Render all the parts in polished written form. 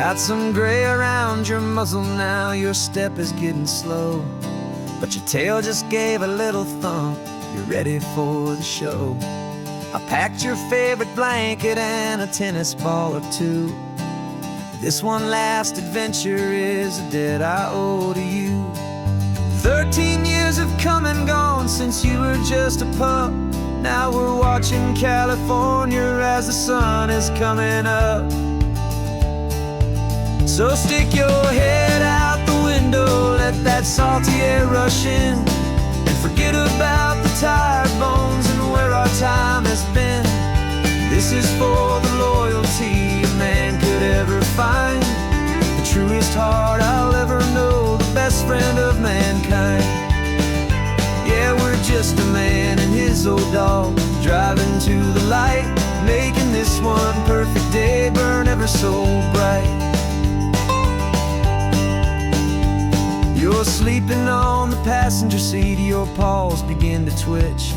Got some gray around your muzzle now, your step is getting slow, but your tail just gave a little thump, you're ready for the show. I packed your favorite blanket and a tennis ball or two. This one last adventure is a debt I owe to you. 13 years have come and gone since you were just a pup. Now we're watching California as the sun is coming up. So stick your head out the window, let that salty air rush in, and forget about the tired bones and where our time has been. This is for the loyalty a man could ever find, the truest heart I'll ever know, the best friend of mankind. Yeah, we're just a man and his old dog, driving to the light, making this one perfect day burn ever so bright. You're sleeping on the passenger seat, your paws begin to twitch,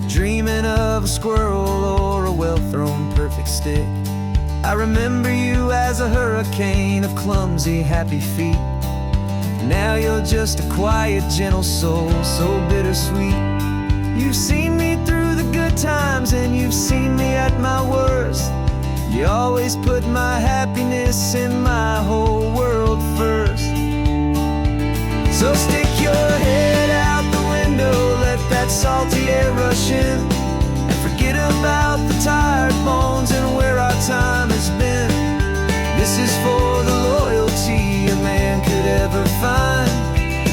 dreaming of a squirrel or a well-thrown perfect stick. I remember you as a hurricane of clumsy, happy feet. Now you're just a quiet, gentle soul, so bittersweet. You've seen me through the good times and you've seen me at my worst. You always put my happiness in my whole world first. So stick your head out the window, let that salty air rush in, and forget about the tired bones and where our time has been. This is for the loyalty a man could ever find,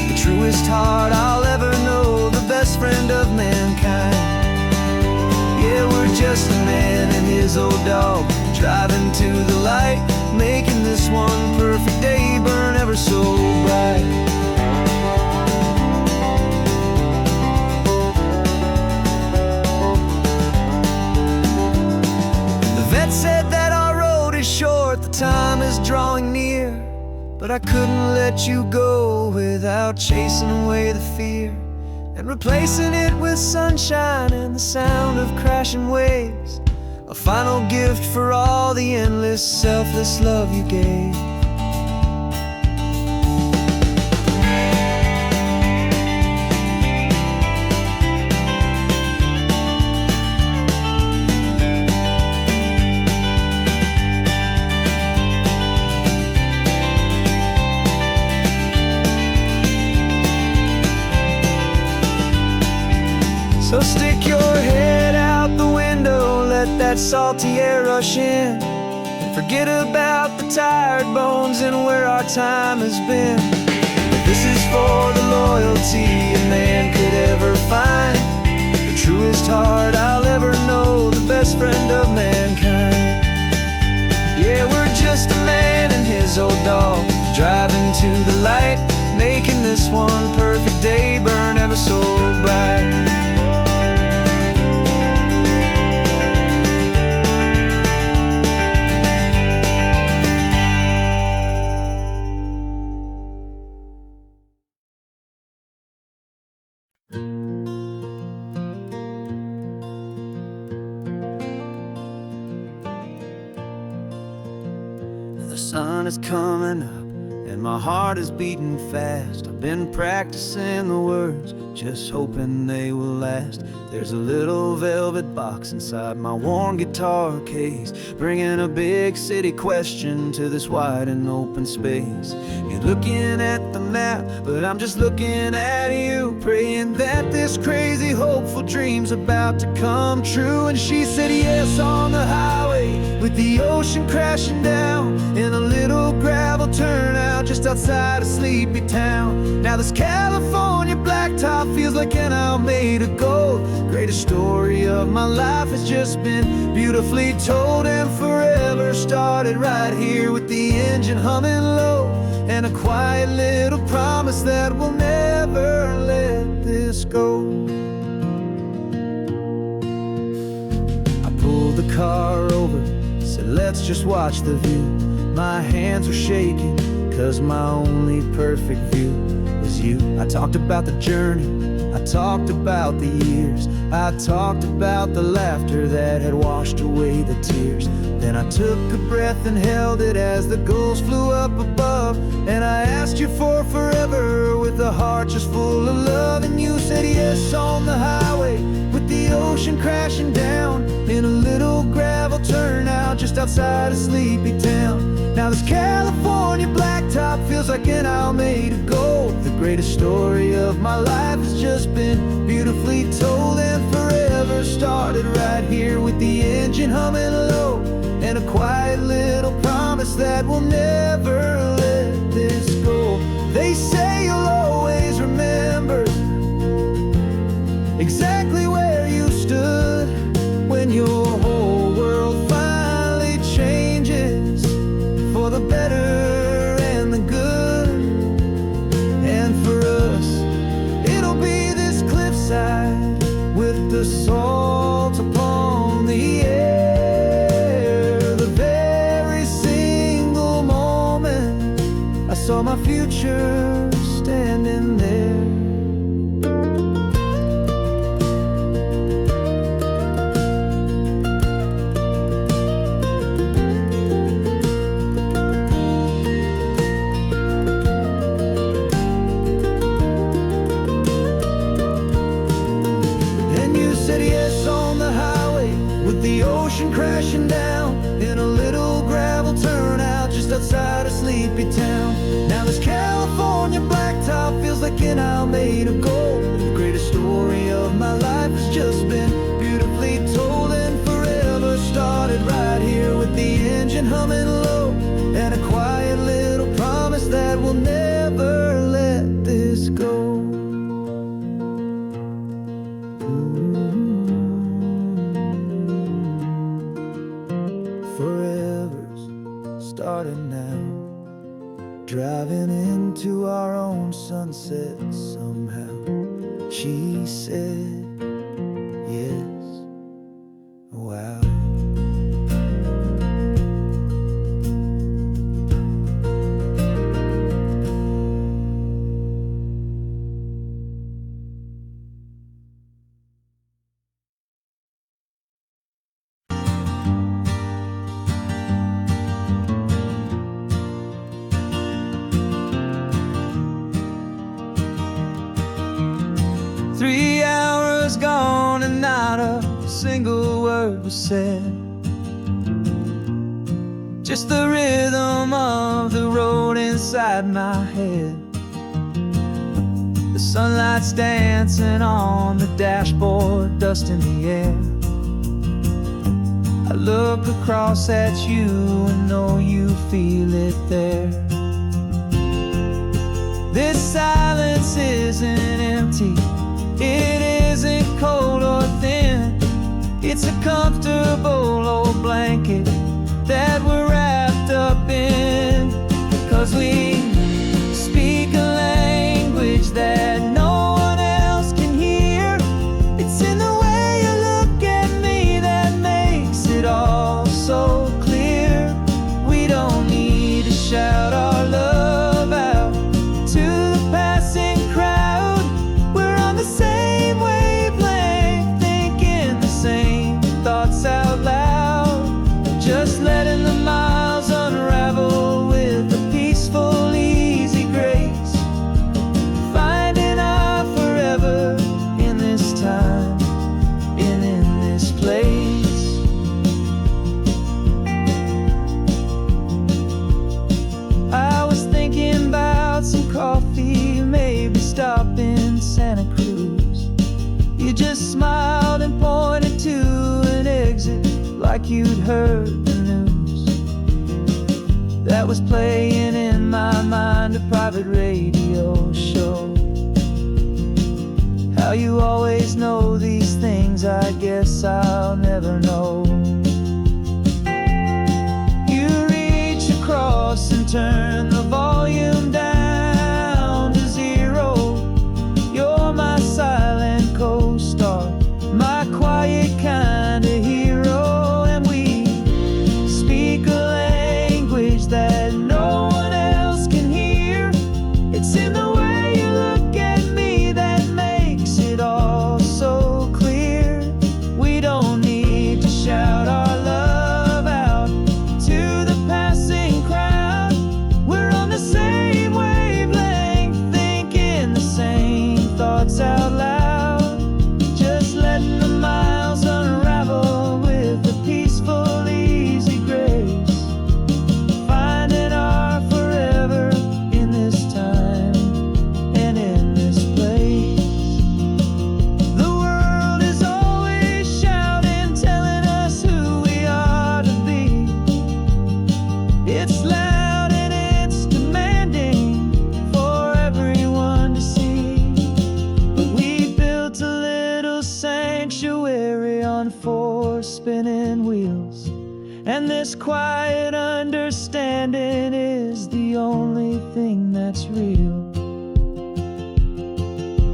the truest heart I'll ever know, the best friend of mankind. Yeah, we're just a man and his old dog, driving to the light, making this one perfect day burn ever so bright. Said that our road is short, the time is drawing near, but I couldn't let you go without chasing away the fear and replacing it with sunshine and the sound of crashing waves, a final gift for all the endless, selfless love you gave. So stick your head out the window, let that salty air rush in, and forget about the tired bones and where our time has been. This is for the loyalty a man could ever find, the truest heart I'll ever know, the best friend of mankind. Yeah, we're just a man and his old dog, driving to the light, making this one perfect day burn ever so bright. The sun is coming up and my heart is beating fast. I've been practicing the words, just hoping they will last. There's a little velvet box inside my worn guitar case, bringing a big city question to this wide and open space. You're looking at the map, but I'm just looking at you, praying that this crazy hopeful dream's about to come true. And she said yes on the highway, with the ocean crashing down, in a little gravel turnout just outside a sleepy town. Now this California blacktop feels like an owl made of gold. Greatest story of my life has just been beautifully told, and forever started right here with the engine humming low, and a quiet little promise that we'll never let this go. I pulled the car over, said let's just watch the view. My hands were shaking, cause my only perfect view was you. I talked about the journey I talked about the years, I talked about the laughter that had washed away the tears. Then I took a breath and held it as the gulls flew up above. And I asked you for forever with a heart just full of love. And you said yes on the highway with the ocean crashing down in a little gravel turnout just outside of sleepy town. Now this California blacktop feels like an Alameda gold. The greatest story of my life has just been beautifully told, and forever started right here with the engine humming low, and a quiet little promise that we'll never let this go. They say you'll always remember exactly where you stood when your whole world finally changes for the better and the good. And for us, it'll be this cliffside with the salt upon the air. The very single moment I saw my future standing there. The ocean crashing down in a little gravel turnout just outside of sleepy town. Now this California blacktop feels like an Alameda gold. The greatest story of my life has just been beautifully told, and forever started right here with the engine humming low, and a quiet little promise that we'll never let this go. Forever's starting now, driving into our own sunset somehow. She said yes, wow. Gone and not a single word was said. Just the rhythm of the road inside my head. The sunlight's dancing on the dashboard, dust in the air. I look across at you and know you feel it there. This silence isn't empty, it isn't cold or thin. It's a comfortable old blanket that we're wrapped up in. 'Cause we speak a language that no one else can hear. It's in the way you look at me that makes it all so clear. We don't need to shout our love out to the passing crowd. We're on the same wavelength, thinking the same thoughts out loud. Just letting the miles unravel with a peaceful, easy grace. Finding our forever in this time and in this place. I was thinking about some coffee, maybe stop in Santa Cruz. You just smiled and pointed to an exit like you'd heard the news. That was playing in my mind, a private radio show. How you always know these things, I guess I'll never know. You reach across and turn the volume down to zero. You're my silent co-star, my quiet kind of hero. And we speak a language that no one else can hear. It's in the way you look at me that makes it this quiet understanding is the only thing that's real.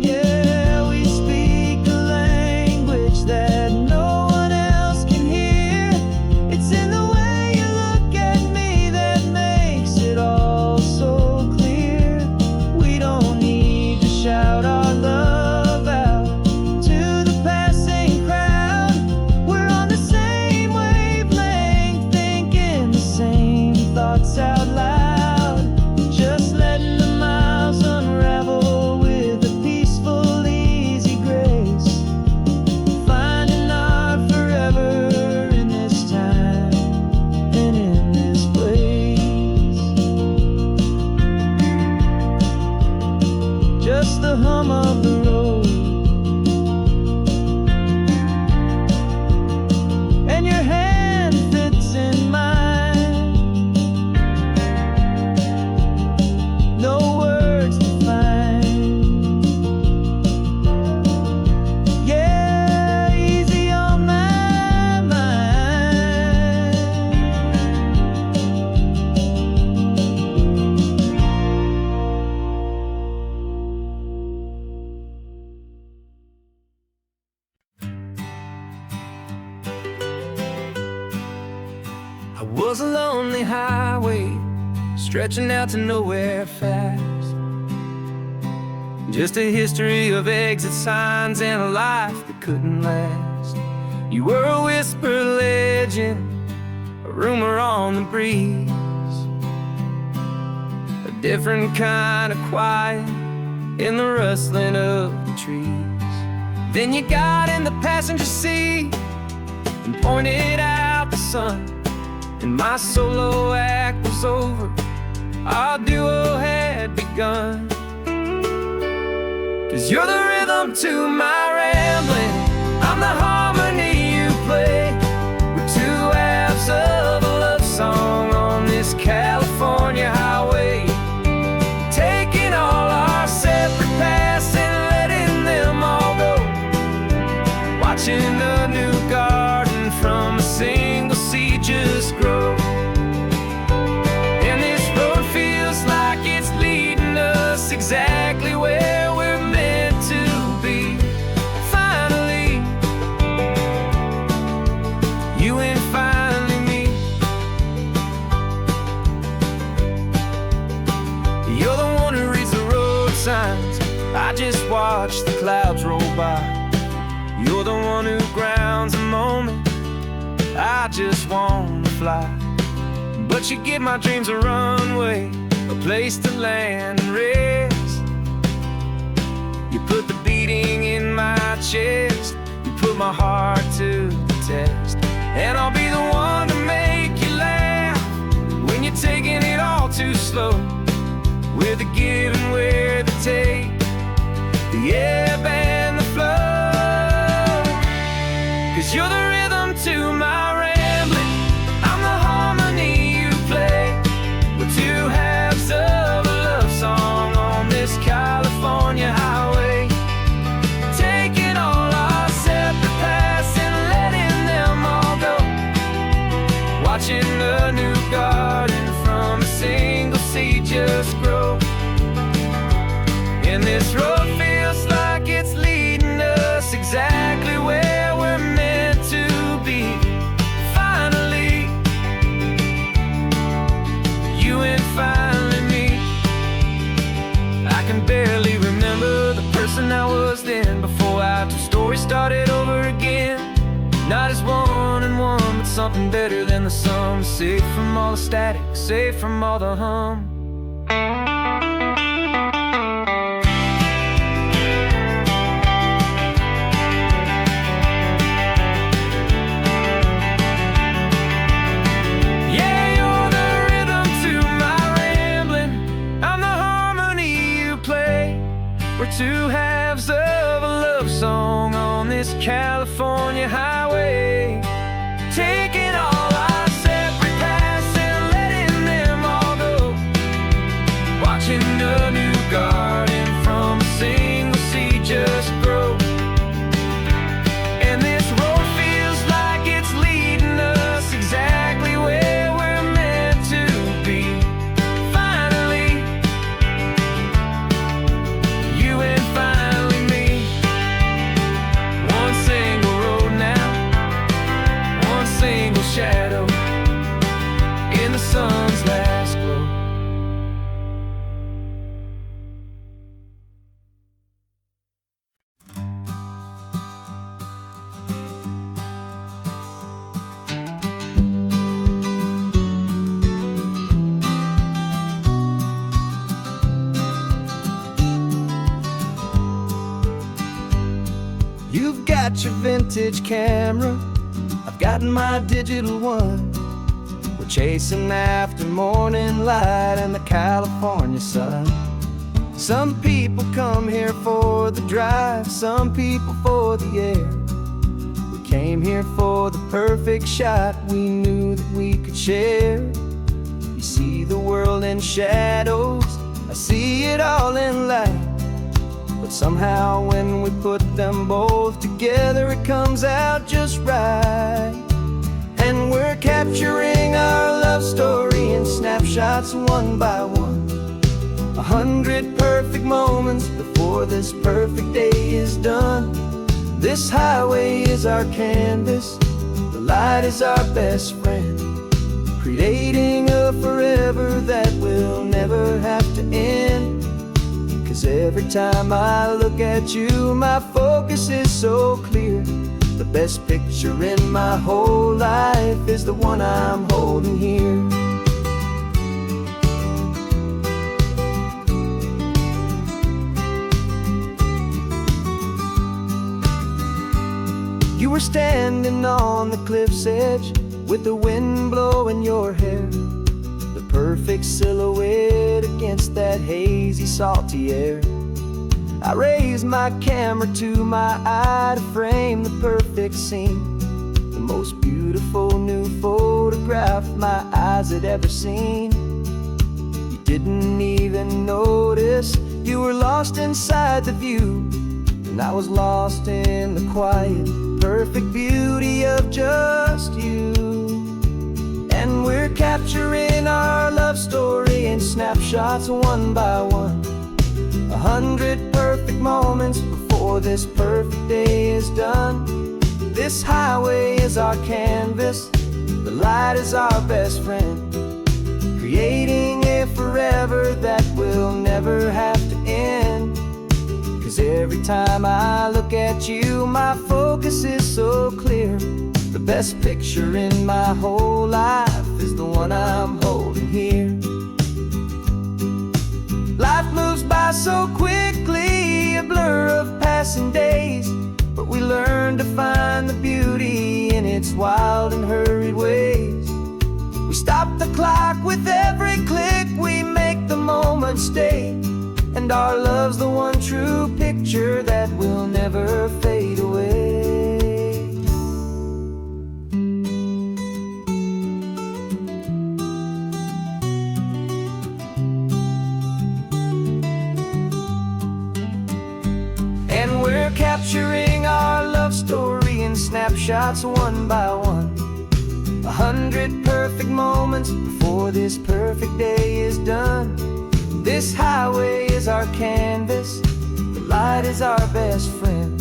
Yeah, we speak a language that no one else can hear. It's in the way you look at me that makes it all so clear. We don't need to shout our love out to the passing crowd. We're on the same wavelength, thinking the same thoughts out loud. Just letting the miles unravel with a peaceful, easy grace. Finding our forever in this time and in this place. Just the hum of the road and your hand fits in mine. No words to find. Yeah, easy on my mind. I was a lonely highway stretching out to nowhere fast. Just a history of exit signs and a life that couldn't last. You were a whisper legend, a rumor on the breeze, a different kind of quiet in the rustling of the trees. Then you got in the passenger seat and pointed out the sun, and my solo act was over, our duo had begun. 'Cause you're the rhythm to my rambling, I'm the harmony you play. We're two halves of a love song on this California highway, taking all our separate paths and letting them all go. Watching a new garden from a single seed just grow. And this road feels like it's leading us exactly where we're meant to be. Finally, you and finally me. You're the one who reads the road signs, I just watch the clouds roll by. You're the one who grounds the moment, I just wanna fly. But you give my dreams a runway, a place to land and rest. You put the beating in my chest, you put my heart to the test. And I'll be the one to make you laugh when you're taking it all too slow. With the give and with the take, the ebb and the flow. 'Cause you're the rhythm to my rambling, I'm the harmony you play. We're two halves of a love song on this California highway, taking all our separate paths and letting them all go. Watching a new garden from a single seed just grow. And this road feels like it's leading us exactly where we're meant to be. Finally, you and finally me. I can barely remember the person I was then, before our two stories started over again. Not as one and one, but something better than the sum. Safe from all the static, safe from all the hum. We're two halves of a love song on this California highway, taking all our separate paths and letting them all go. Watching a new garden from a single seed just grow. And this road feels like it's leading us exactly where got your vintage camera, I've got my digital one. We're chasing after morning light and the California sun. Some people come here for the drive, some people for the air. We came here for the perfect shot we knew that we could share. You see the world in shadows, I see it all in light. But somehow when we put them both together, it comes out just right. And we're capturing our love story in snapshots one by one. 100 perfect moments before this perfect day is done. This highway is our canvas, the light is our best friend, creating a forever that will never have to end. 'Cause every time I look at you, my focus is so clear. The best picture in my whole life is the one I'm holding here. You were standing on the cliff's edge with the wind blowing your hair, the perfect silhouette against that hazy, salty air. I raised my camera to my eye to frame the perfect scene, the most beautiful new photograph my eyes had ever seen. You didn't even notice you were lost inside the view, and I was lost in the quiet, perfect beauty of just you. And we're capturing our love story in snapshots one by one. 100 perfect moments before this perfect day is done. This highway is our canvas, the light is our best friend, creating a forever that will never have to end. 'Cause every time I look at you, my focus is so clear. The best picture in my whole life is the one I'm holding here. Life moves by so quickly, a blur of passing days, but we learn to find the beauty in its wild and hurried ways. We stop the clock with every click, we make the moment stay, and our love's the one true picture that will never fade away. Capturing our love story in snapshots one by one. 100 perfect moments before this perfect day is done. This highway is our canvas, the light is our best friend,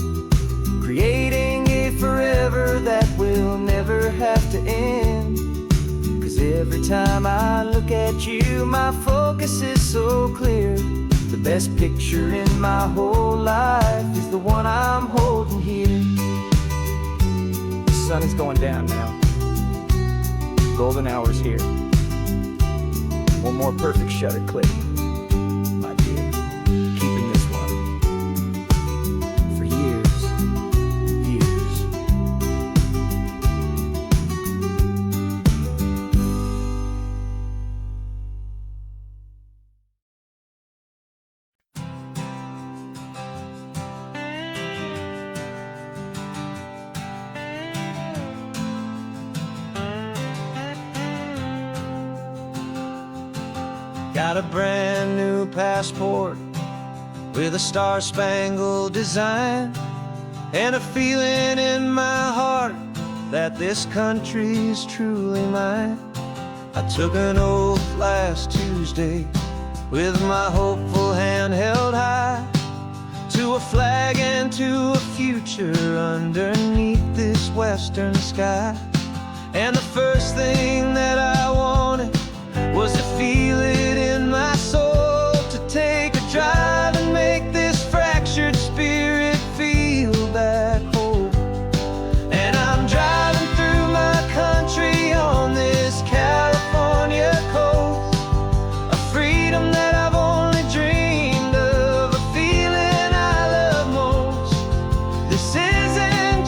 creating a forever that will never have to end. 'Cause every time I look at you, my focus is so clear. The best picture in my whole life is the one I'm holding here. The sun is going down now. Golden hour's here. One more perfect shutter click, my dear. Keeping this one for years, years. Got a brand new passport with a star-spangled design, and a feeling in my heart that this country's truly mine. I took an oath last Tuesday with my hopeful hand held high, to a flag and to a future underneath this western sky. And the first thing that I wanted was to feel it in my soul, to take a drive and make this fractured spirit feel back whole. And I'm driving through my country on this California coast, a freedom that I've only dreamed of, a feeling I love most. This isn't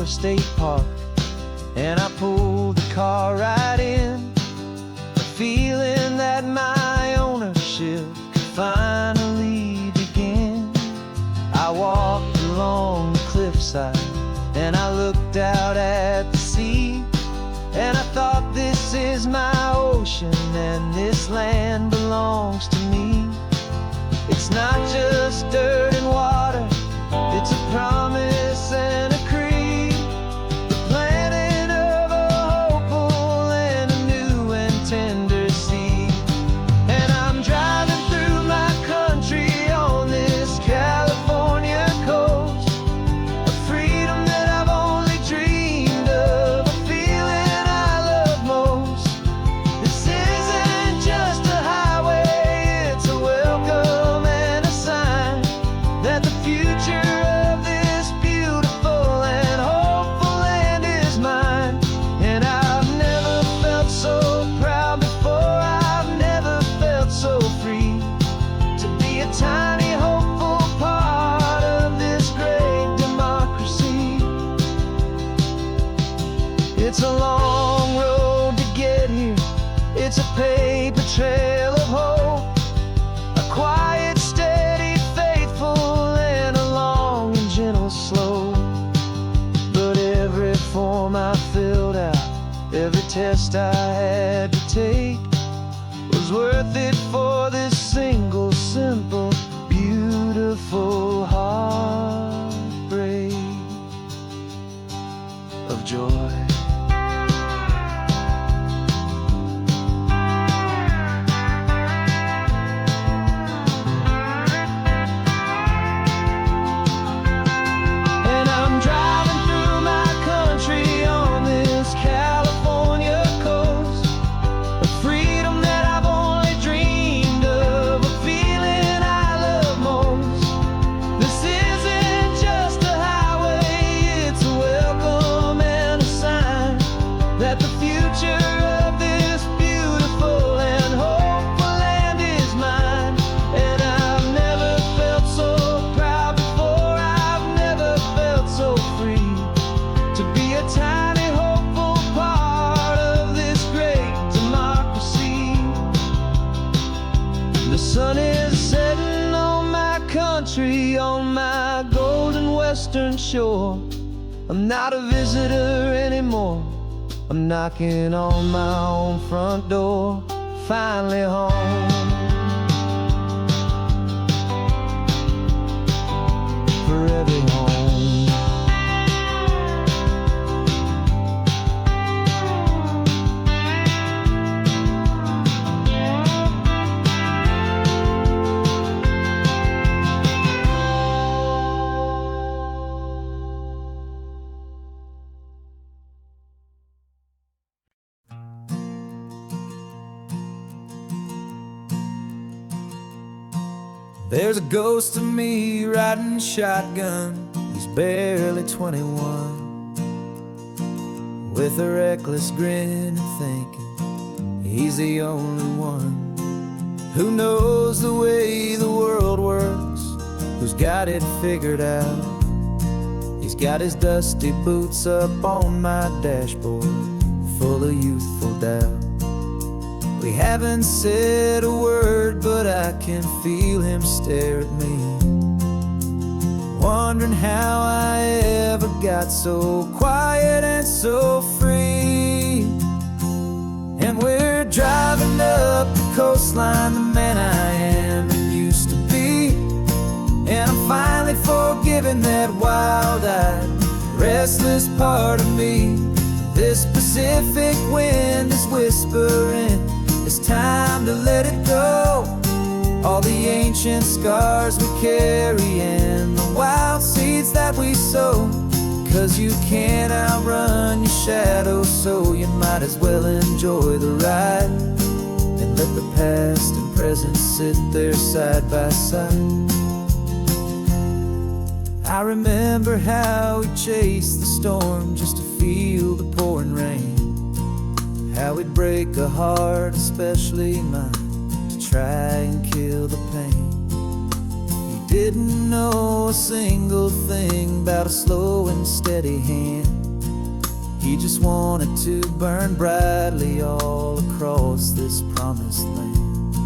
a state park, and I pulled the car right in, feeling that my ownership could finally begin. I walked along the cliffside and I looked out at the sea, and I thought, this is my ocean and this land belongs to me. It's not just dirt and water, it's a promise and a creed, the planting of a hopeful and a new and tender seed. And I'm driving through my country on this California coast, a freedom that I've only dreamed of, a feeling I love most. This isn't just a highway, it's a welcome and a sign that the future of this beautiful and hopeful land is mine. And I've never felt so proud before, I've never felt so free to be a tiny hopeful part of this great democracy. It's a long road to get here, it's a paper trail of hope, a quiet, steady, faithful, and a long and gentle slope. But every form I filled out, every test I had to take, was worth it for this single, simple, beautiful heartbreak of joy. And I'm driving through my country on this California coast, a freedom that I've only dreamed of, a feeling I love most. This isn't just a highway, it's a welcome and a sign that the future of this beautiful and hopeful land is mine. And I've never felt so proud before, I've never felt so free to be a tiny hopeful part of this great democracy. The sun is setting on my country, on my golden western shore. I'm not a visitor anymore, I'm knocking on my own front door, finally home. Forever home. There's a ghost of me riding shotgun, he's barely 21, with a reckless grin and thinking he's the only one who knows the way the world works, who's got it figured out. He's got his dusty boots up on my dashboard, full of youthful doubt. We haven't said a word, but I can feel him stare at me, wondering how I ever got so quiet and so free. And we're driving up the coastline, the man I am and used to be, and I'm finally forgiving that wild-eyed, restless part of me. This Pacific wind is whispering, it's time to let it go. All the ancient scars we carry and the wild seeds that we sow. 'Cause you can't outrun your shadow, so you might as well enjoy the ride and let the past and present sit there side by side. I remember how we chased the storm just to feel the pouring rain, how we'd break a heart, especially mine, to try and kill the pain. We Didn't know a single thing about a slow and steady hand. He just wanted to burn brightly all across this promised land.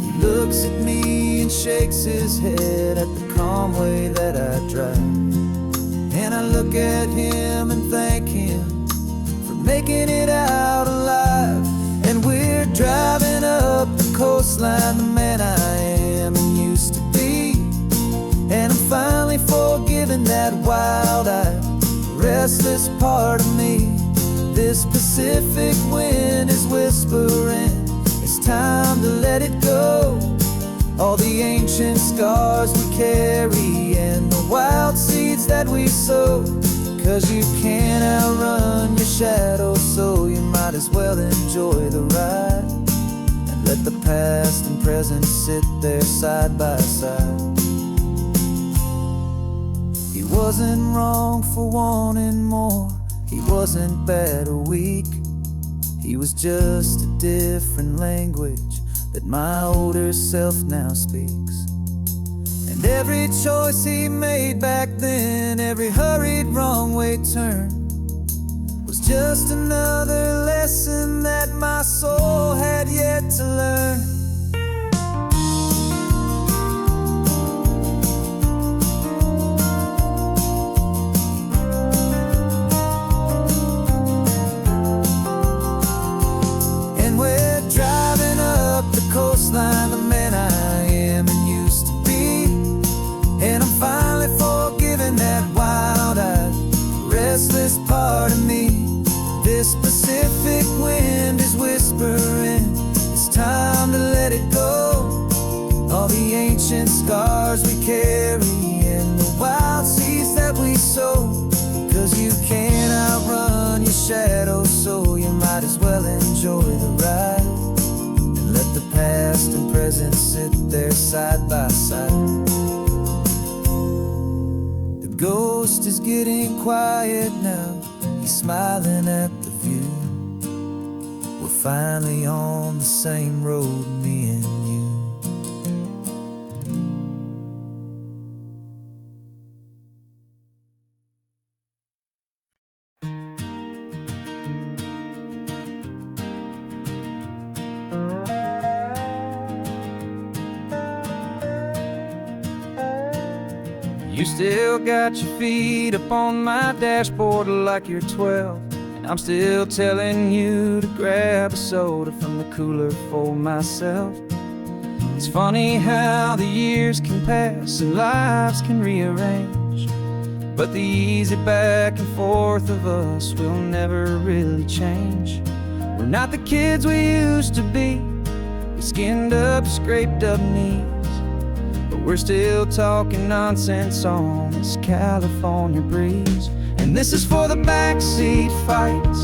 He looks at me and shakes his head at the calm way that I drive. And I look at him and thank him for making it out alive. And we're driving up the coastline, the man I am and used to be. And I'm finally forgiving that wild-eyed, restless part of me. This Pacific wind is whispering, it's time to let it go. All the ancient scars we carry and the wild seeds that we sow. 'Cause you can't outrun your shadow, so you might as well enjoy the ride. And let the past and present sit there side by side. He wasn't wrong for wanting more, he wasn't bad or weak. He was just a different language that my older self now speaks. And every choice he made back then, every hurried wrong way turn, was just another lesson that my soul had yet to learn. Coastline, the man I am and used to be. And I'm finally forgiving that wild-eyed, restless part of me. This Pacific wind is whispering, it's time to let it go. All the ancient scars we carry and the wild seeds that we sow. 'Cause you can't outrun your shadow, so you might as well enjoy the ride. Let the past and present sit there side by side. The ghost is getting quiet now, he's smiling at the view. We're finally on the same road, me and you. You still got your feet up on my dashboard like you're 12. And I'm still telling you to grab a soda from the cooler for myself. It's funny how the years can pass and lives can rearrange, but the easy back and forth of us will never really change. We're not the kids we used to be, with skinned up, scraped up knees. We're still talking nonsense on this California breeze. And this is for the backseat fights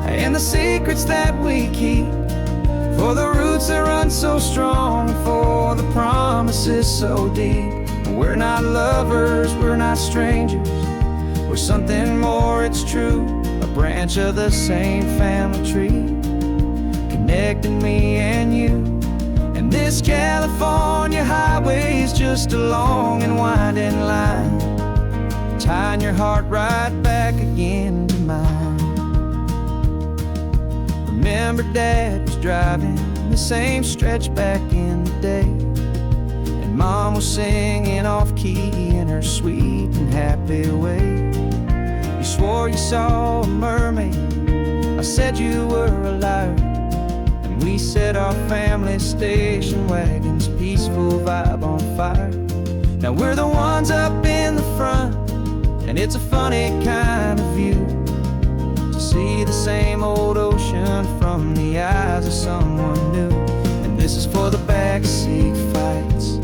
and the secrets that we keep, for the roots that run so strong, for the promises so deep. We're not lovers, we're not strangers, we're something more, it's true. A branch of the same family tree, connecting me and you. And this California highway is just a long and winding line, tying your heart right back again to mine. Remember Dad was driving the same stretch back in the day, and Mom was singing off-key in her sweet and happy way. You swore you saw a mermaid, I said you were a liar. We set our family station wagons, peaceful vibe on fire. Now we're the ones up in the front, and it's a funny kind of view to see the same old ocean from the eyes of someone new. And this is for the backseat fights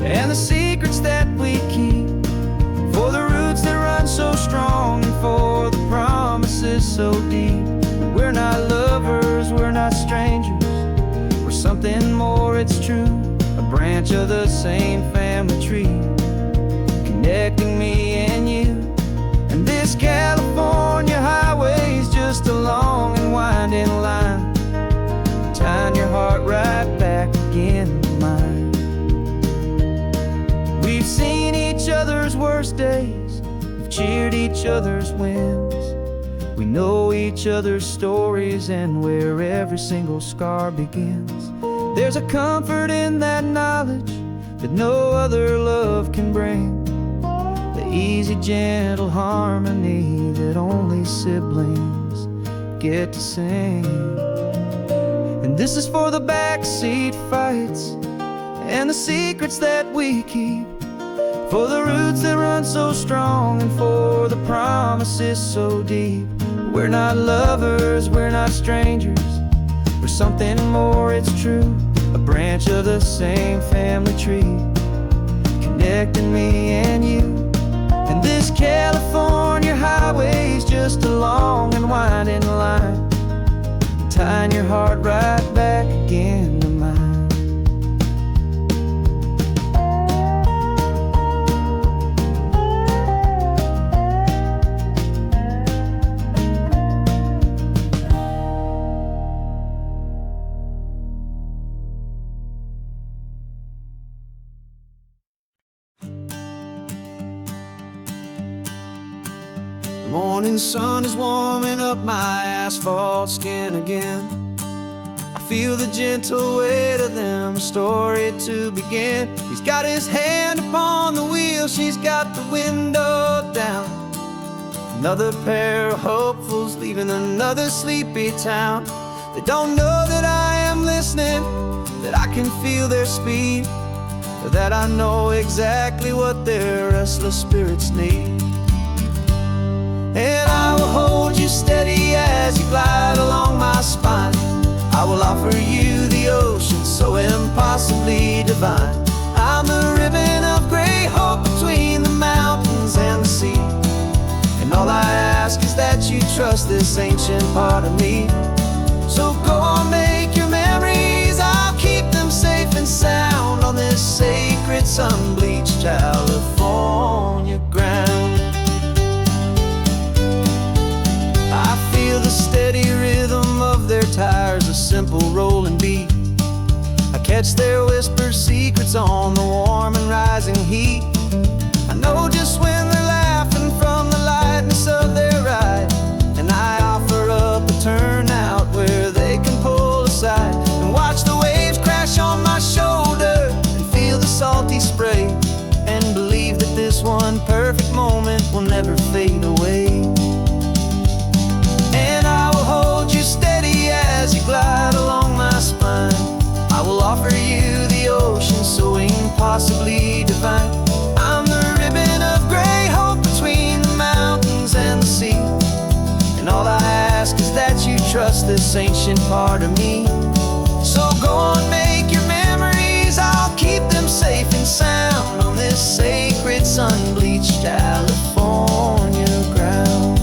and the secrets that we keep, for the roots that run so strong and for the promises so deep. We're not lovers, we're not strangers, we're something more, it's true. A branch of the same family tree, connecting me and you. And this California highway is just a long and winding line, tying your heart right back again to mine. worst days, we've cheered each other's wins. We know each other's stories and where every single scar begins. There's a comfort in that knowledge that no other love can bring. The easy, gentle harmony that only siblings get to sing. And this is for the backseat fights and the secrets that we keep, for the roots that run so strong and for the promises so deep. We're not lovers, we're not strangers, we're something more, it's true. A branch of the same family tree, connecting me and you. And this California highway's just a long and winding line, tying your heart right back again to mine. The morning sun is warming up my asphalt skin again. I feel the gentle weight of them, a story to begin. He's got his hand upon the wheel, she's got the window down. Another pair of hopefuls leaving another sleepy town. They don't know that I am listening, that I can feel their speed, or that I know exactly what their restless spirits need. And I will hold you steady as you glide along my spine. I will offer you the ocean so impossibly divine. I'm the ribbon of gray hope between the mountains and the sea. And all I ask is that you trust this ancient part of me. So go on, make your memories, I'll keep them safe and sound on this sacred sun-bleached California ground. I feel the steady rhythm of their tires, a simple rolling beat. I catch their whispered secrets on the warm and rising heat. I know just when they're laughing from the lightness of their ride, and I offer up a turnout where they can pull aside and watch the waves crash on my shoulder and feel the salty spray, and believe that this one perfect moment will never fade away. And I will hold you steady as you glide along my spine. I will offer you the ocean so impossibly divine. I'm the ribbon of gray hope between the mountains and the sea. And all I ask is that you trust this ancient part of me. So go on, make your memories, I'll keep them safe and sound on this sacred sun-bleached California ground.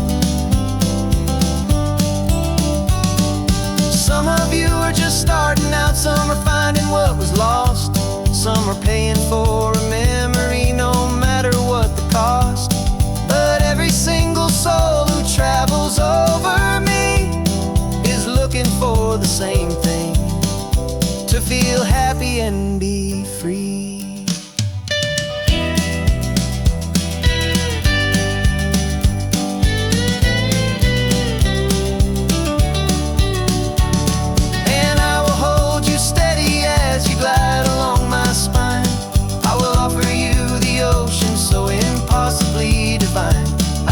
Some of you are just starting out, some are finding what was lost, some are paying for a memory no matter what the cost. But every single soul who travels over me is looking for the same thing, to feel happy and be free.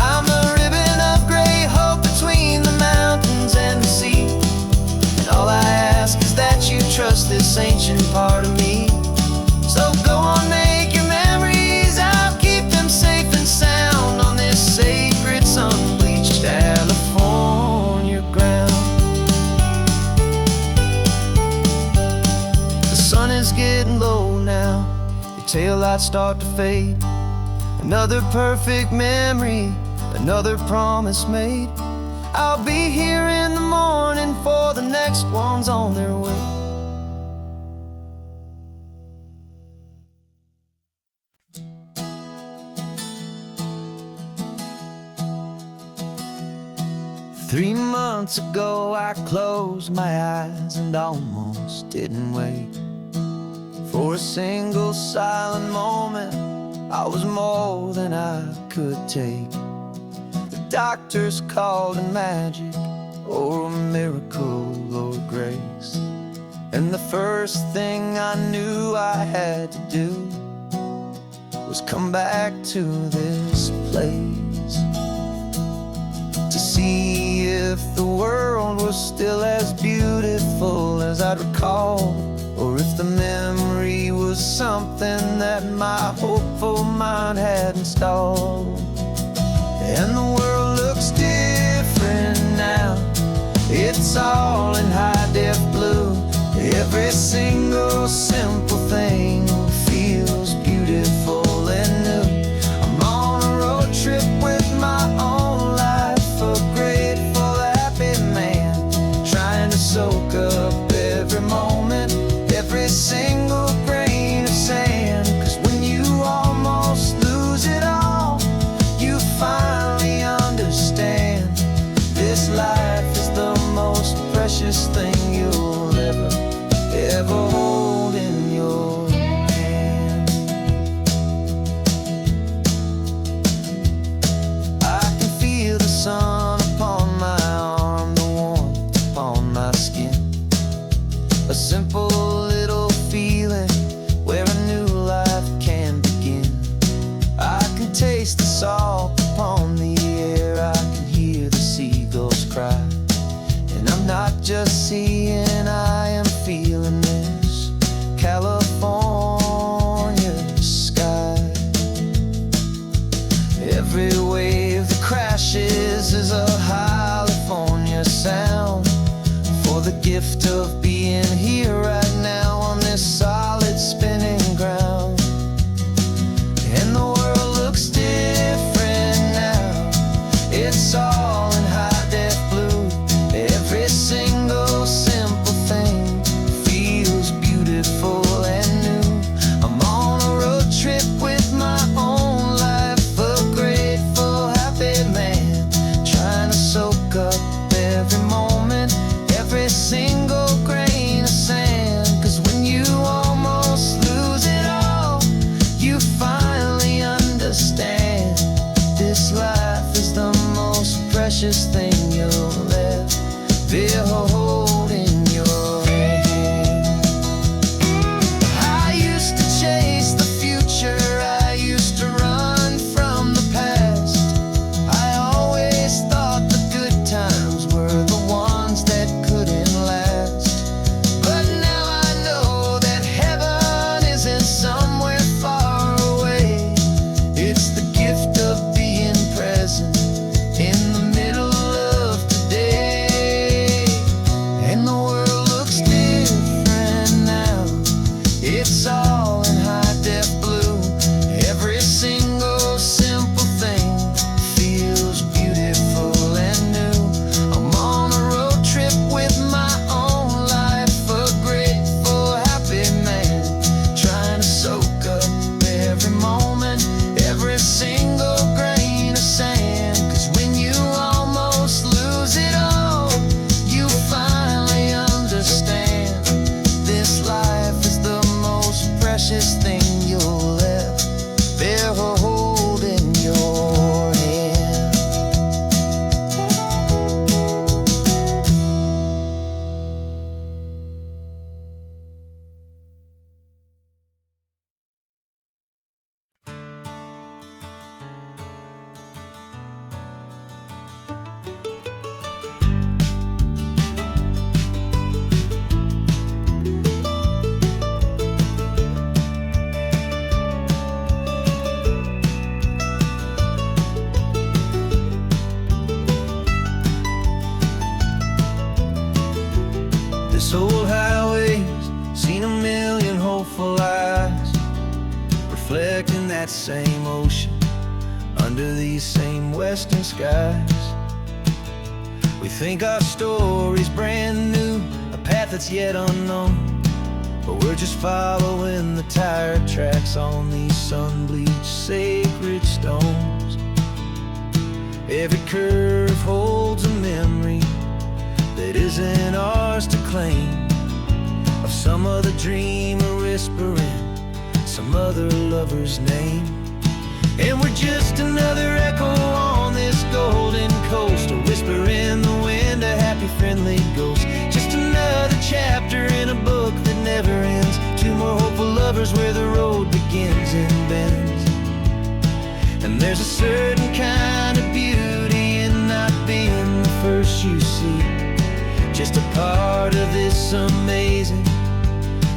I'm a ribbon of gray hope between the mountains and the sea. And all I ask is that you trust this ancient part of me. So go on, make your memories, I'll keep them safe and sound on this sacred sun-bleached California ground. The sun is getting low now, your taillights start to fade. Another perfect memory, another promise made. I'll be here in the morning for the next ones on their way. Three months ago I closed my eyes and almost didn't wait for a single silent moment I was more than I could take. The doctors called it magic, or a miracle, or grace. And the first thing I knew I had to do was come back to this place, to see if the world was still as beautiful as I'd recall, or if the memory was something that my hopeful mind had installed. And the world looks different now, it's all in high-def blue. Every single simple thing feels beautiful and new. I'm on a road trip with my own life, a grateful, happy man, trying to soak up every moment, every single grain of sand. 'Cause when you almost lose it all, you finally understand this life is the most precious thing you'll ever hold in your hand. I can feel the sun upon my arm, the warmth upon my skin, a simple little feeling where a new life can begin. I can taste the salt upon the air, I can hear the seagulls cry, and I'm not just seeing, I am feeling this California sky. Every wave that crashes is a California sound, for the gift of being here right now on this solid spinning ground. And the world looks different now, it's all in high-def blue. Every single simple thing feels beautiful and new. I'm on a road trip with my own life, a grateful, happy man, trying to soak up every moment, every single grain of sand. 'Cause when you almost lose it all, you finally understand this life is the most precious thing you'll ever hold in your hand. I used to chase the future, I used to run from the past. I always thought the good times were the ones that couldn't last. But now I know that heaven isn't somewhere far away. It's the gift of being present in the middle of today. And the world looks different now, it's all in high-def blue. Every single simple thing feels beautiful and new. I'm on a road trip with my own life, a grateful, happy man, trying to soak up every moment, every single grain of sand. 'Cause when you almost lose it all, you finally understand this life is the most precious thing you'll ever hold in your hand. This old highway's seen a million hopeful eyes, reflecting that same ocean under these same western skies. We think our story's brand new, a path that's yet unknown, but we're just following the tire tracks on these sun-bleached sacred stones. Every curve holds a memory that isn't ours to claim, of some other dreamer whispering some other lover's name. And we're just another echo on this golden coast, a whisper in the wind, a happy friendly ghost. Just another chapter in a book that never ends. Two more hopeful lovers where the road begins and bends. And there's a certain kind of beauty in not being the first you see, just a part of this amazing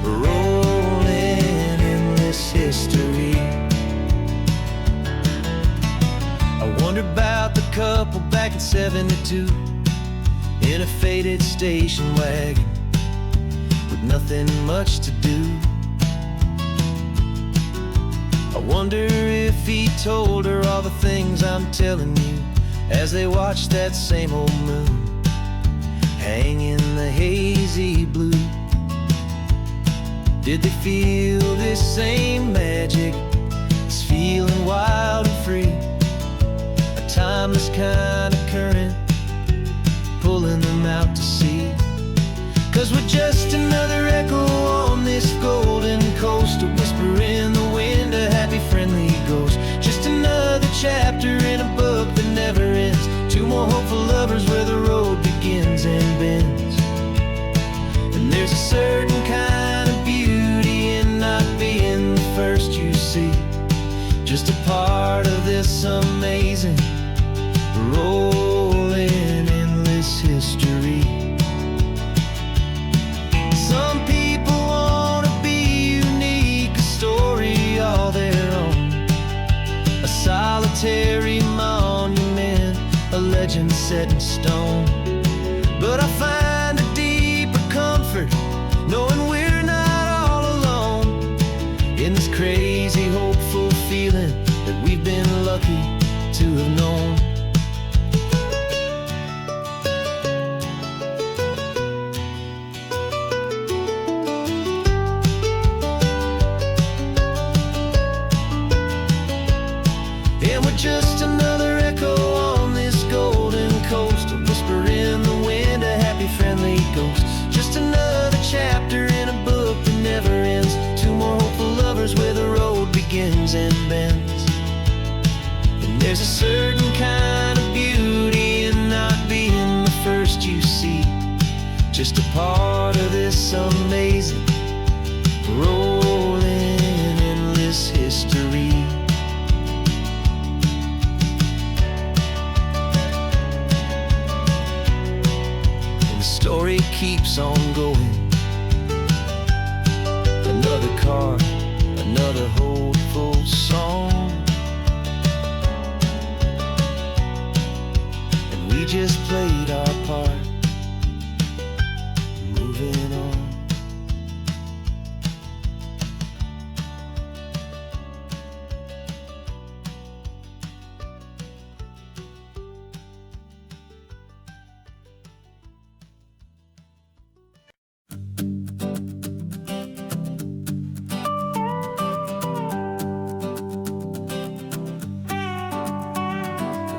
rolling endless history. I wonder about the couple back in '72 in a faded station wagon with nothing much to do. I wonder if he told her all the things I'm telling you as they watched that same old moon hang in the hazy blue. Did they feel this same magic, this feeling wild and free, a timeless kind of current pulling them out to sea? 'Cause we're just another echo on this golden coast, a whisper in the wind, a happy friendly ghost. Just another chapter in a book that never ends. Two more hopeful lovers where the road begins and bends. And there's a certain kind of beauty in not being the first you see, just a part of this amazing rolling endless history. Some people want to be unique, a story all their own, a solitary monument, a legend set in stone. But I find a deeper comfort knowing we're not all alone in this crazy, hopeful feeling that we've been lucky to have known. And we're just another echo on this golden coast, a whisper in the wind, a happy friendly ghost. Just another chapter in a book that never ends. Two more hopeful lovers where the road begins and bends. And there's a certain kind of beauty in not being the first you see, just a part of this amazing rolling endless history. Story keeps on going. Another car, another hopeful song, and we just played our part, moving on.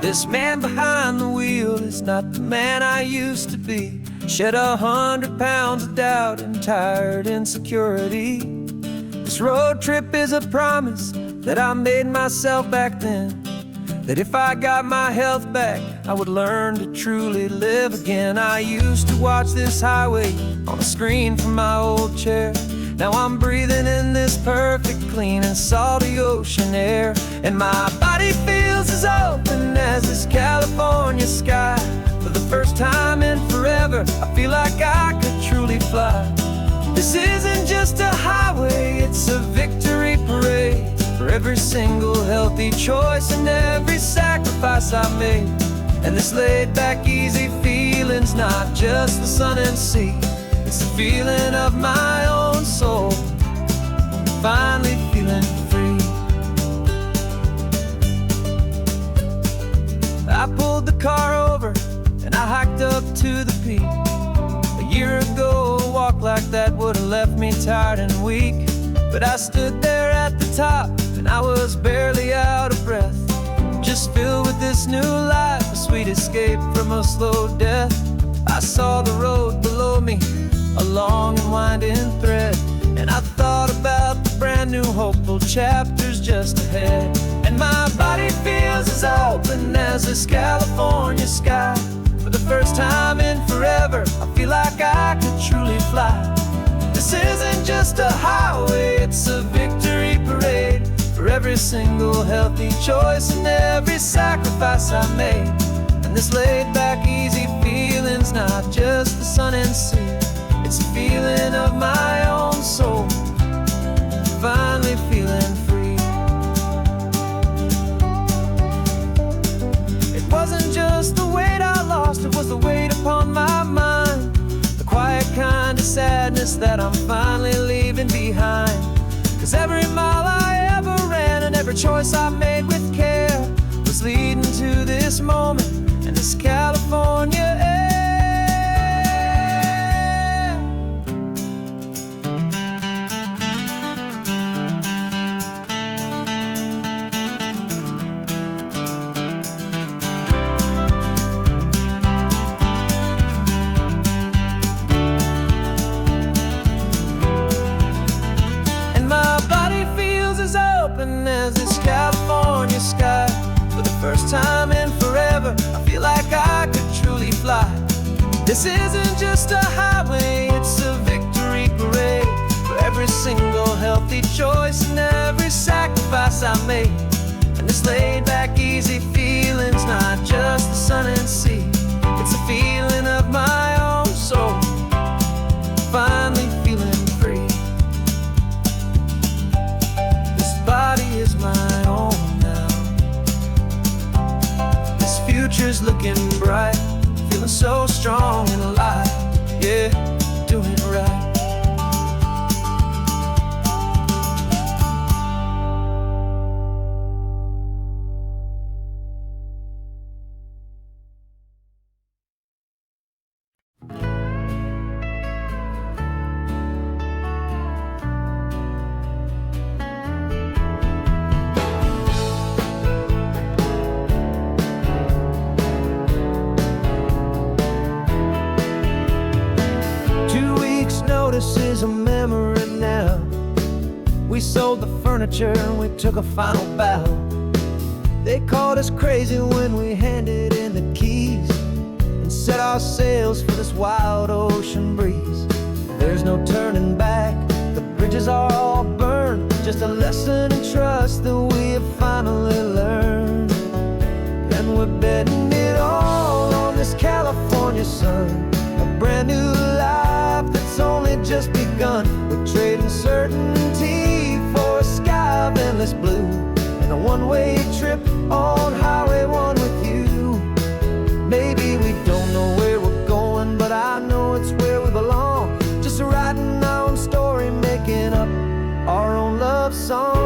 This man behind the wheel is not the man I used to be. Shed 100 pounds of doubt and tired insecurity. This road trip is a promise that I made myself back then, that if I got my health back, I would learn to truly live again. I used to watch this highway on a screen from my old chair. Now I'm breathing in this perfect, clean and salty ocean air, and my body feels as open as this California sky. For the first time in forever, I feel like I could truly fly. This isn't just a highway, it's a victory parade for every single healthy choice and every sacrifice I made. And this laid-back, easy feeling's not just the sun and sea, it's the feeling of my own soul, finally feeling free. I pulled the car over and I hiked up to the peak. A year ago, a walk like that would have left me tired and weak. But I stood there at the top and I was barely out of breath, just filled with this new life, a sweet escape from a slow death. I saw the road below me, a long and winding thread, and I thought about the brand brand new hopeful chapters just ahead. And my body feels as open as this California sky. For the first time in forever, I feel like I could truly fly. This isn't just a highway, it's a victory parade. For every single healthy choice and every sacrifice I made. And this laid back easy feeling's not just the sun and sea. It's a feeling of my own soul, finally feeling free. It wasn't just the weight I lost, it was the weight upon my mind. The quiet kind of sadness that I'm finally leaving behind. 'Cause every mile I ever ran and every choice I made with care was leading to this moment and this California air. As this California sky. For the first time in forever, I feel like I could truly fly. This isn't just a highway, it's a victory parade. For every single healthy choice and every sacrifice I made. And this laid back easy feeling's not just the sun and sea. It's a feeling of my own soul, finally feeling free. Body is my own now. This future's looking bright, feeling so strong and alive. Yeah, doing it right. This is a memory now. We sold the furniture and we took a final bow. They called us crazy when we handed in the keys and set our sails for this wild ocean breeze. There's no turning back, the bridges are all burned. Just a lesson in trust that we have finally learned. And we're betting it all on this California sun. A brand new life that's only just begun. We're trading certainty for a sky of endless blue and a one-way trip on Highway 1 with you. Maybe we don't know where we're going, but I know it's where we belong. Just writing our own story, making up our own love song.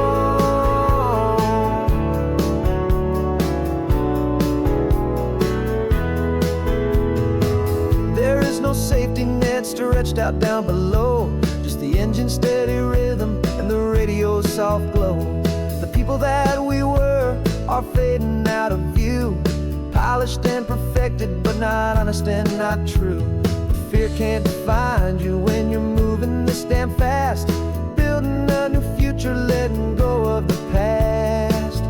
There is no safety net stretched out down below, just the engine's steady rhythm and the radio's soft glow. The people that we were are fading out of view, polished and perfected, but not honest and not true. Fear can't define you when you're moving this damn fast, building a new future, letting go of the past.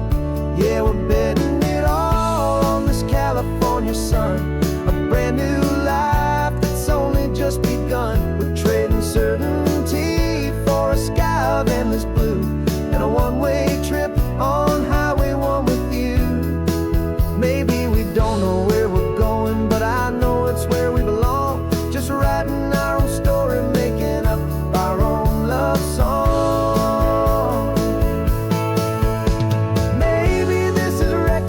Yeah, we're betting it all on this California sun, a brand new life that's only just begun. We're trading certainty for a sky of endless blue and a one-way trip on Highway 1 with you. Maybe we don't know where we're going, but I know it's where we belong. Just writing our own story, making up our own love song. Maybe this is a record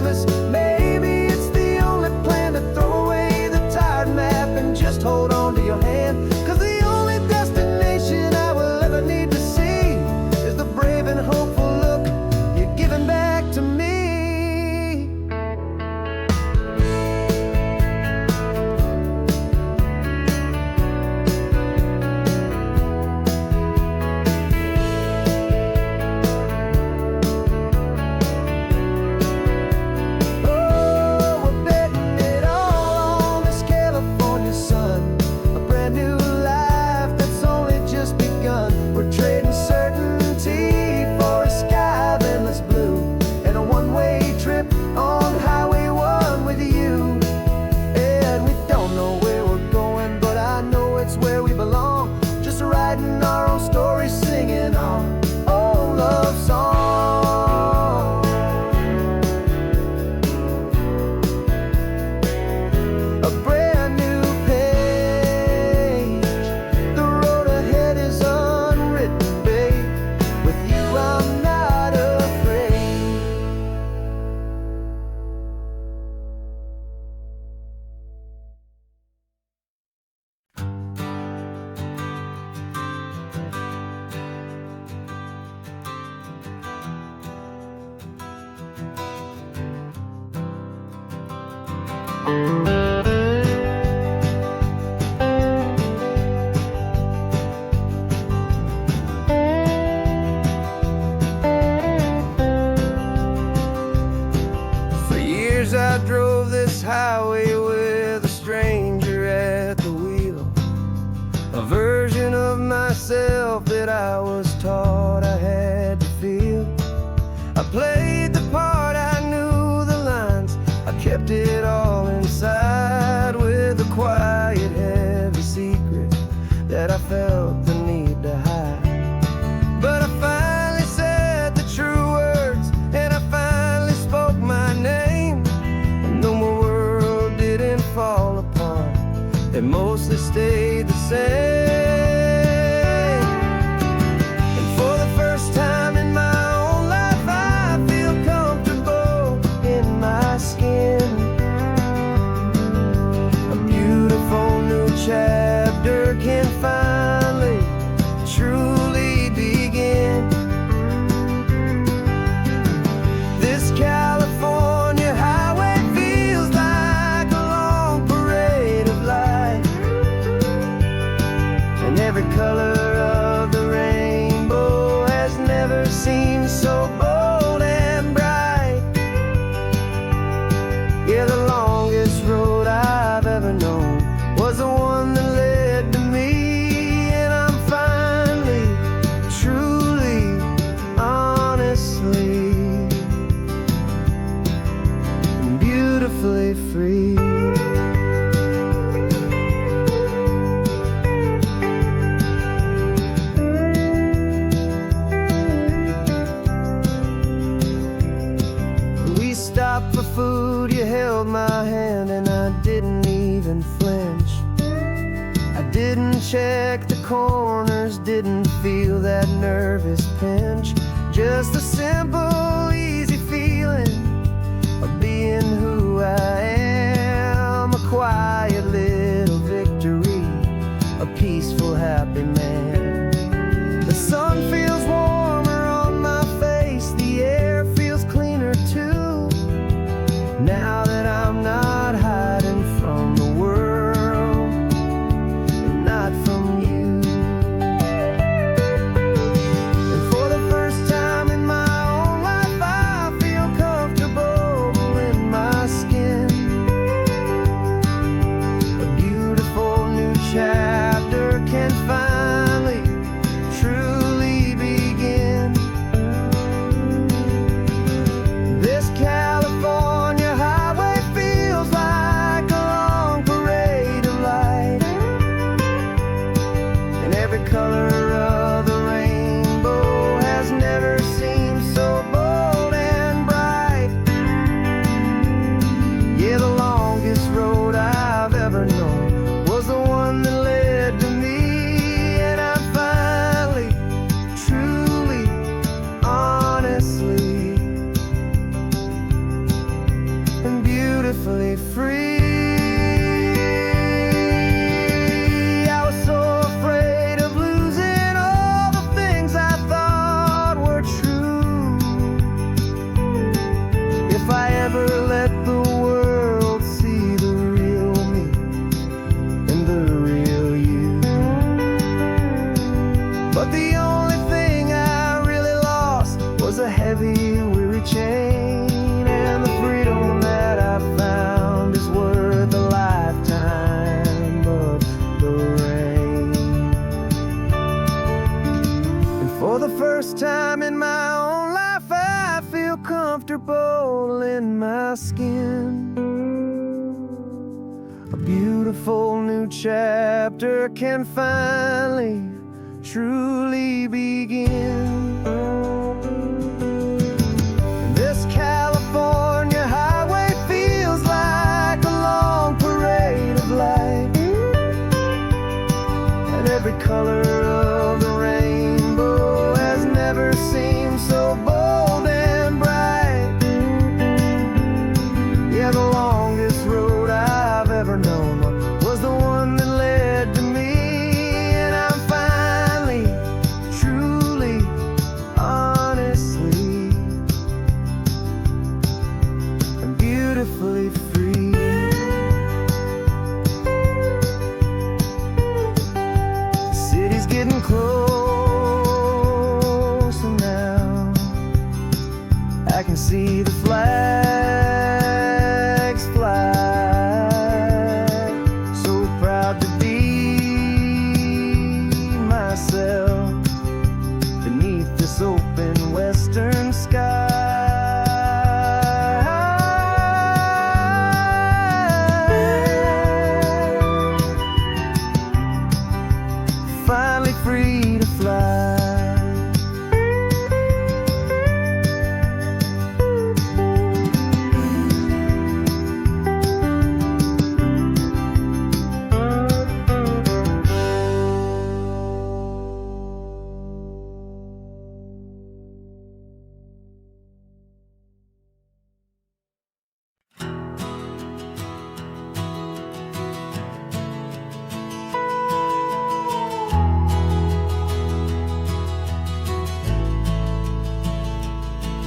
a brand new page. The road ahead is unwritten, babe. With you I'm not afraid. For years I drove this highway with a stranger at the wheel, a version of myself that I was taught I had to feel. I played the part, I knew the lines, I kept it all inside with a quiet, heavy secret that I felt the need to hide. But I finally said the true words, and I finally spoke my name. And though my world didn't fall apart, it mostly stayed the same. And for the first time in my own life, I feel comfortable in my skin. A beautiful new chapter can finally truly begin. This California highway feels like a long parade of light, and every color of the rainbow has never seemed so bold and bright. Yeah, the longest road I've ever known was the one that led to me, and I'm finally, truly, honestly, beautifully free. We stopped for food, you held my hand, and I didn't even flinch. I didn't check the corners, didn't feel that nervous pinch. Just a simple, easy feeling of being who I am. A quiet little victory, a peaceful, happy man. The sun feels warmer on my face, the air feels cleaner too, now that I'm not hiding from the world and not from you. And for the first time in my own life, I feel comfortable in my skin. A beautiful new chapter can finally truly begin. This California highway feels like a long parade of light, and every color of the rainbow has never seemed so bold and bright. Yeah, the longest road I've ever known was the one that led to me, and I'm finally, truly, honestly, and beautifully free. I was so afraid of losing all the things I thought were true. If I ever let the world see the real me and the real you. But the only thing I really lost was a heavy, weary chain, and the freedom that I found is worth a lifetime of the rain. And for the first time in my own life, I feel comfortable in my skin. A beautiful new chapter can finally, truly begin. This California highway feels like a long parade color of the rainbow has never seemed so bold and bright. Yeah, the longest road I've ever known was the one that led to me, and I'm finally, truly, honestly, I'm beautifully free. The city's getting closer now. I can see the flags fly. So proud to be myself beneath this open western sky. Finally free to fly.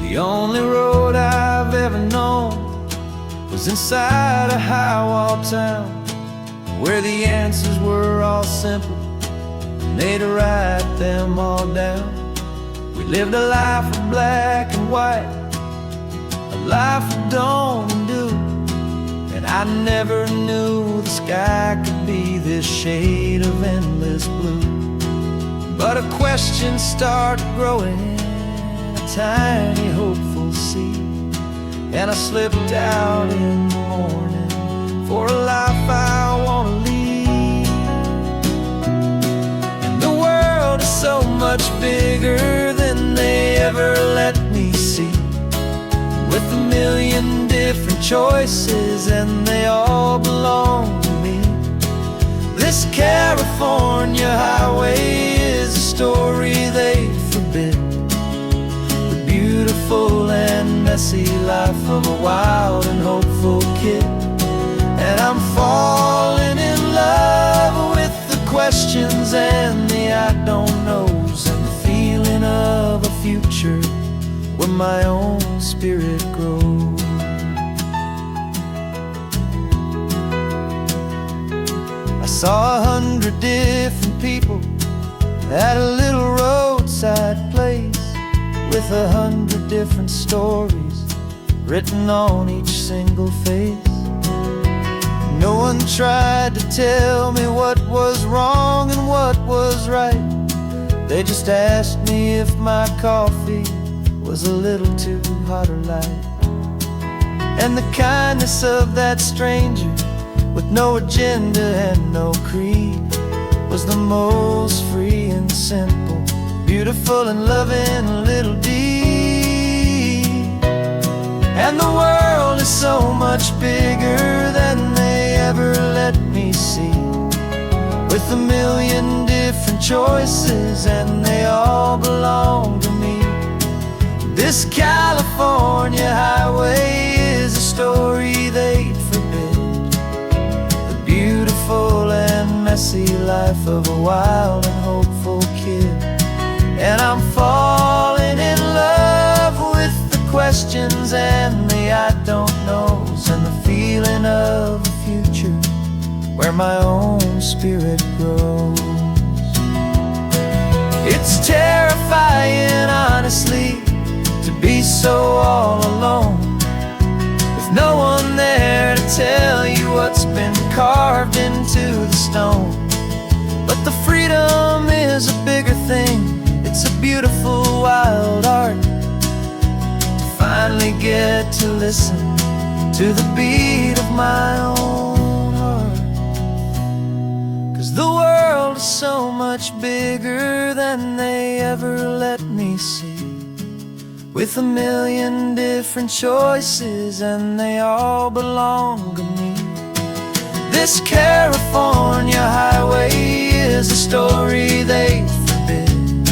The only road I've ever known was inside a high-wall town, where the answers were all simple and they'd write them all down. We lived a life of black and white, a life of dawn and dew, and I never knew the sky could be this shade of endless blue. But a question started growing, tiny hopeful seed, and I slipped out in the morning for a life I want to lead. And the world is so much bigger than they ever let me see, with a million different choices and they all belong to me. This California highway is a story they forbid, beautiful and messy life of a wild and hopeful kid. And I'm falling in love with the questions and the I don't knows, and the feeling of a future where my own spirit grows. I saw 100 different people at a little roadside place, with 100 different stories written on each single face. No one tried to tell me what was wrong and what was right. They just asked me if my coffee was a little too hot or light. And the kindness of that stranger, with no agenda and no creed, was the most free and simple, beautiful and loving little deed. And the world is so much bigger than they ever let me see, with a million different choices and they all belong to me. This California highway is a story they'd forbid, the beautiful and messy life of a wild and hopeful kid. And I'm falling in love with the questions and the I don't knows, and the feeling of a future where my own spirit grows. It's terrifying, honestly, to be so all alone, with no one there to tell you what's been carved into the stone. But the freedom is a bigger thing. It's a beautiful wild art to finally get to listen to the beat of my own heart. 'Cause the world is so much bigger than they ever let me see, with a million different choices and they all belong to me. this California highway is a story they forbid,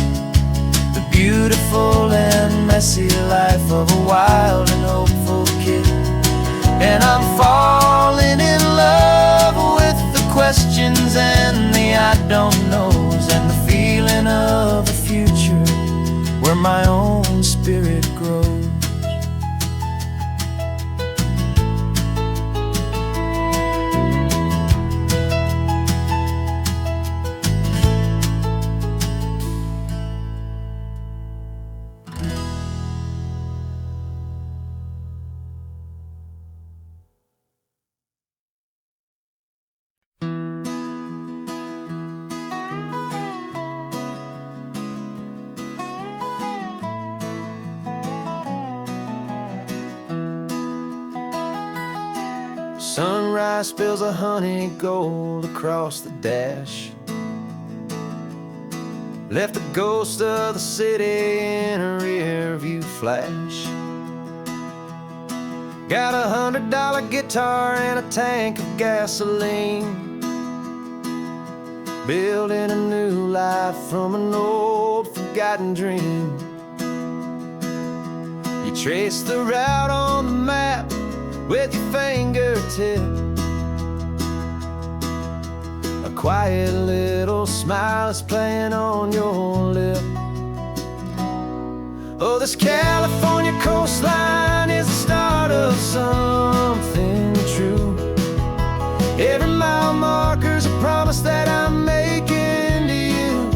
the beautiful and messy life of a wild and hopeful kid. And I'm falling in love with the questions and the I don't knows, and the feeling of a future where my own spirit grows. Sunrise spills a honey gold across the dash, left the ghost of the city in a rear view flash. Got $100 guitar and a tank of gasoline, building a new life from an old forgotten dream. You trace the route on the map with your fingertip, a quiet little smile is playing on your lip. Oh, this California coastline is the start of something true. Every mile marker's a promise that I'm making to you,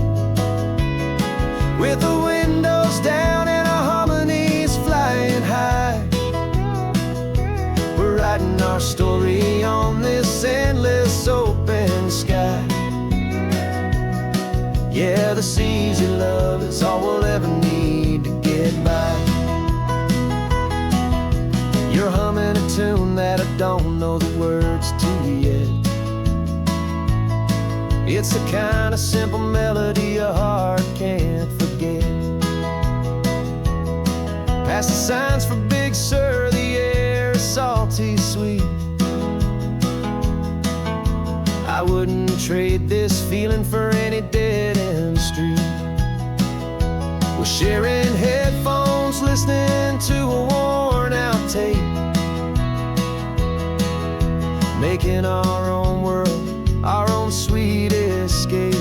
with the windows down and our harmonies flying high. We're writing our story on this endless open sky. Yeah, this easy love is all we'll ever need to get by. You're humming a tune that I don't know the words to yet. It's the kind of simple melody your heart can't forget. Past the signs for Big Sur, the air is salty sweet. I wouldn't trade this feeling for any dead-end street. We're sharing headphones, listening to a worn-out tape, making our own world, our own sweet escape.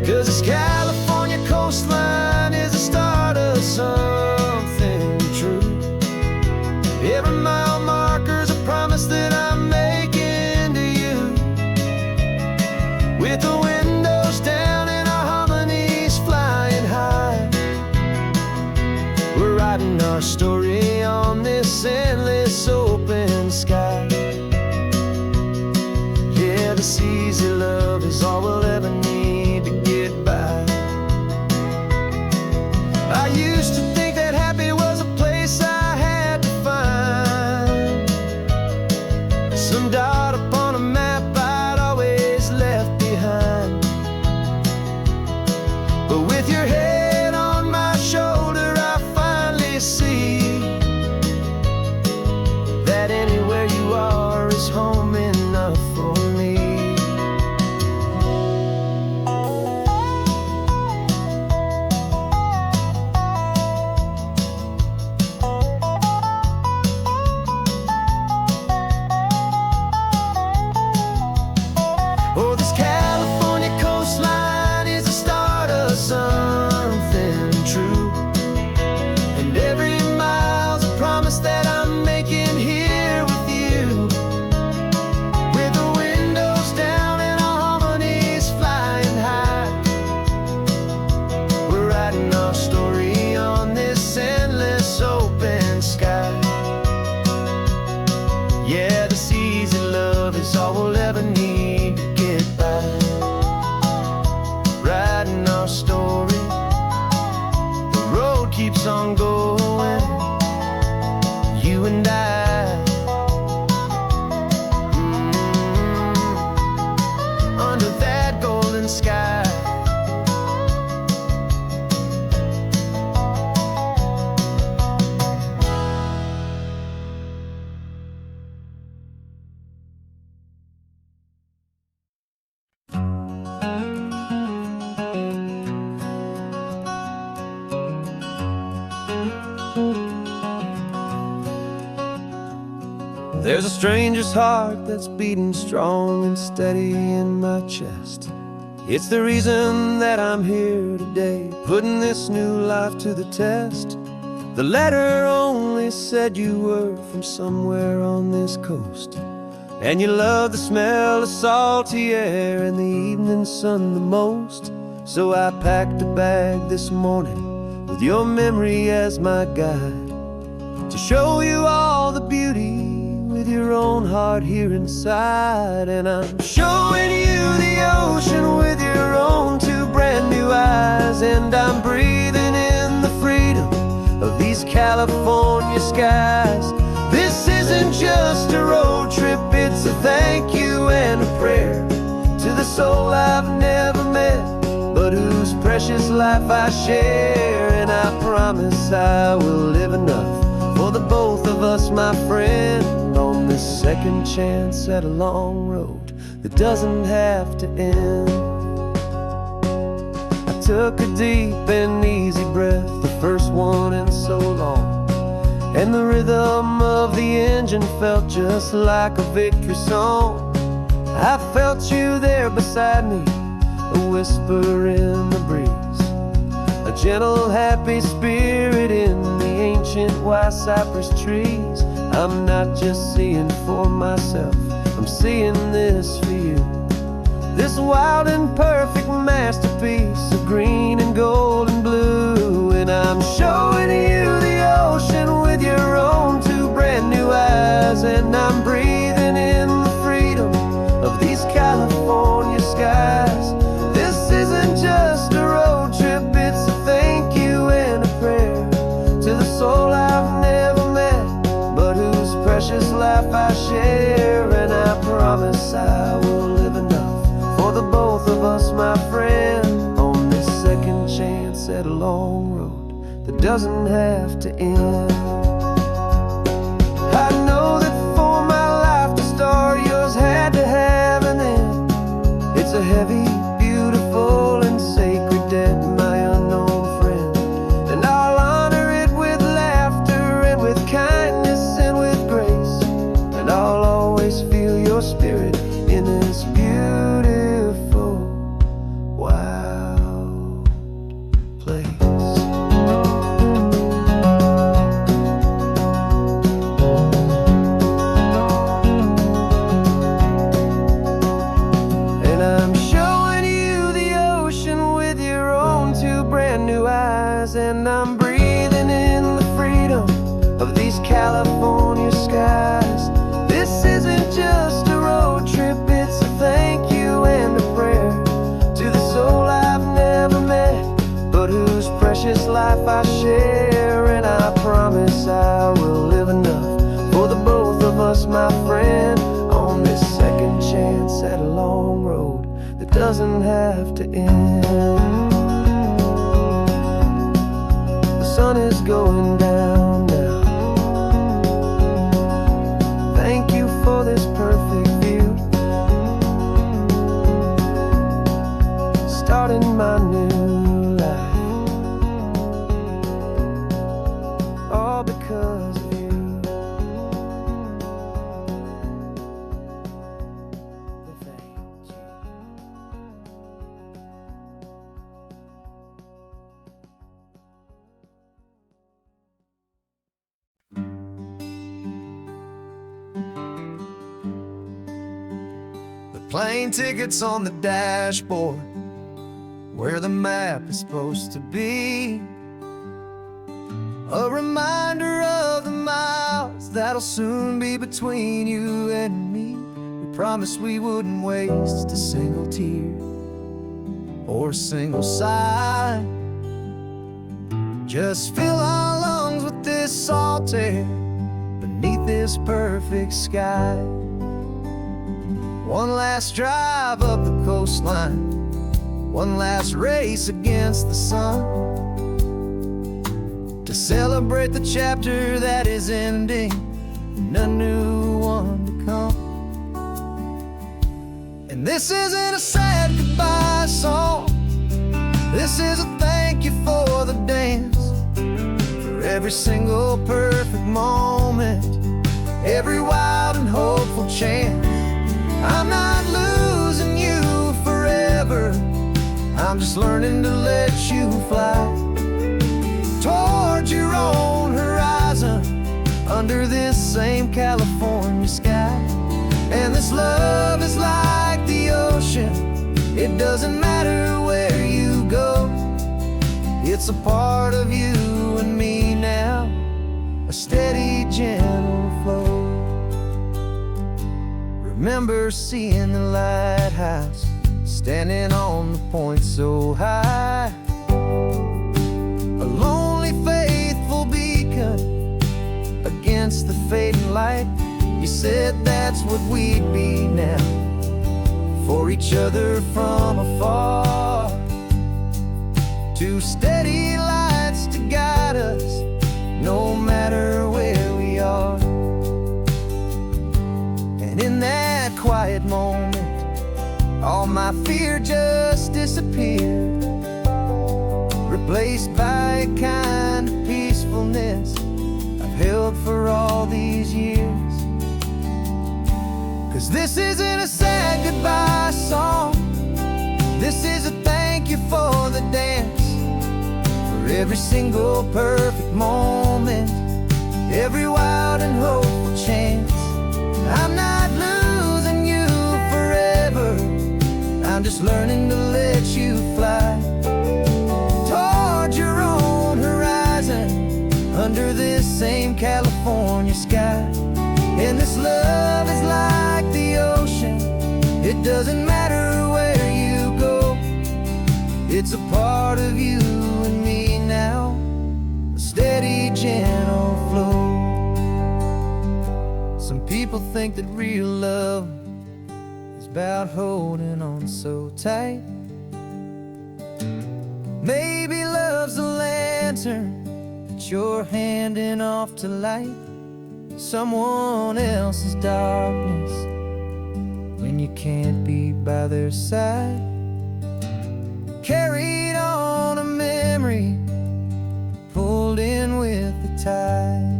'Cause this California coastline is the start of something true. Every mile marker's a promise that I'm making to you, with the windows down and our harmonies flying high. We're writing our story on this endless open sky. Yeah, this easy love is all we'll ever need to get by. I used to think that happy was a place I had to find, some dot upon a map I'd always left behind. But with your head on my shoulder, I finally see that anywhere you are is home enough for me. Oh, this California coastline is the start of something true, and every mile's a promise that I'm making here with you, with the windows down and our harmonies flying high. We're writing our story on this endless open sky. Yeah, this easy love is all we'll ever need to get by. Writing our story, the road keeps on going, you and I. Under that golden sky. There's a stranger's heart that's beating strong and steady in my chest. It's the reason that I'm here today, putting this new life to the test. The letter only said you were from somewhere on this coast, and you love the smell of salty air and the evening sun the most. So I packed a bag this morning with your memory as my guide, to show you all the beauty with your own heart here inside. And I'm showing you the ocean with your own two brand new eyes, and I'm breathing in the freedom of these California skies. This isn't just a road trip, it's a thank you and a prayer to the soul I've never met, but whose precious life I share. And I promise I will live enough for the both of us, my friend, on this second chance at a long road that doesn't have to end. I took a deep and easy breath, the first one in so long, and the rhythm of the engine felt just like a victory song. I felt you there beside me, a whisper in the breeze, a gentle happy spirit in the ancient white cypress trees. I'm not just seeing for myself, I'm seeing this for you, this wild and perfect masterpiece of green and gold and blue. And I'm showing you the ocean with your own two brand new eyes, and I'm breathing in the freedom of these California skies. This isn't just a road trip, it's a thank you and a prayer to the soul I've never met, but whose precious life I share. And I promise I will live enough for the both of us, my friend, on this second chance at a long road that doesn't have to end. I know that for my life to start, yours had to have an end. It's a heavy, beautiful, and sacred debt, my unknown friend, and I'll honor it with laughter and with kindness and with grace, and I'll always feel your spirit in this beautiful, wild place. And I'm showing you the ocean with your own two brand new eyes, and I'm breathing in the freedom of these California skies. This isn't just a road trip, it's a thank you and a prayer to the soul I've never met, but whose precious life I share. And I promise I will live enough for the both of us, my friend, on this second chance at a long road that doesn't have to end. The sun is going down now. Thank you for this perfect view, starting my new life, all because of you. Thank you. The plane tickets on the dashboard, where the map is supposed to be, a reminder of the miles that'll soon be between you and me. We promised we wouldn't waste a single tear or a single sigh, just fill our lungs with this salt air beneath this perfect sky. One last drive up the coastline, one last race against the sun, to celebrate the chapter that is ending and a new one to come. And this isn't a sad goodbye song, this is a thank you for the dance, for every single perfect moment, every wild learning to let you fly towards your own horizon under this same California sky. And this love is like the ocean, it doesn't matter where you go. It's a part of you and me now, a steady, gentle flow. Remember seeing the lighthouse, standing on the point so high, a lonely, faithful beacon against the fading light. You said that's what we'd be now, for each other from afar. Two steady lights to guide us, no matter where we are. And in that quiet moment, all my fear just disappeared, replaced by a kind of peacefulness I've held for all these years. 'Cause this isn't a sad goodbye song, this is a thank you for the dance, for every single perfect moment, every wild and hopeful chance. I'm not losing you forever, I'm just learning to let you fly towards your own horizon under this same California sky. And this love is like the ocean, it doesn't matter where you go. It's a part of you and me now, a steady, gentle flow. Some people think that real love is about holding on so tight. Maybe love's a lantern that you're handing off to light someone else's darkness when you can't be by their side. Carried on a memory, pulled in with the tide.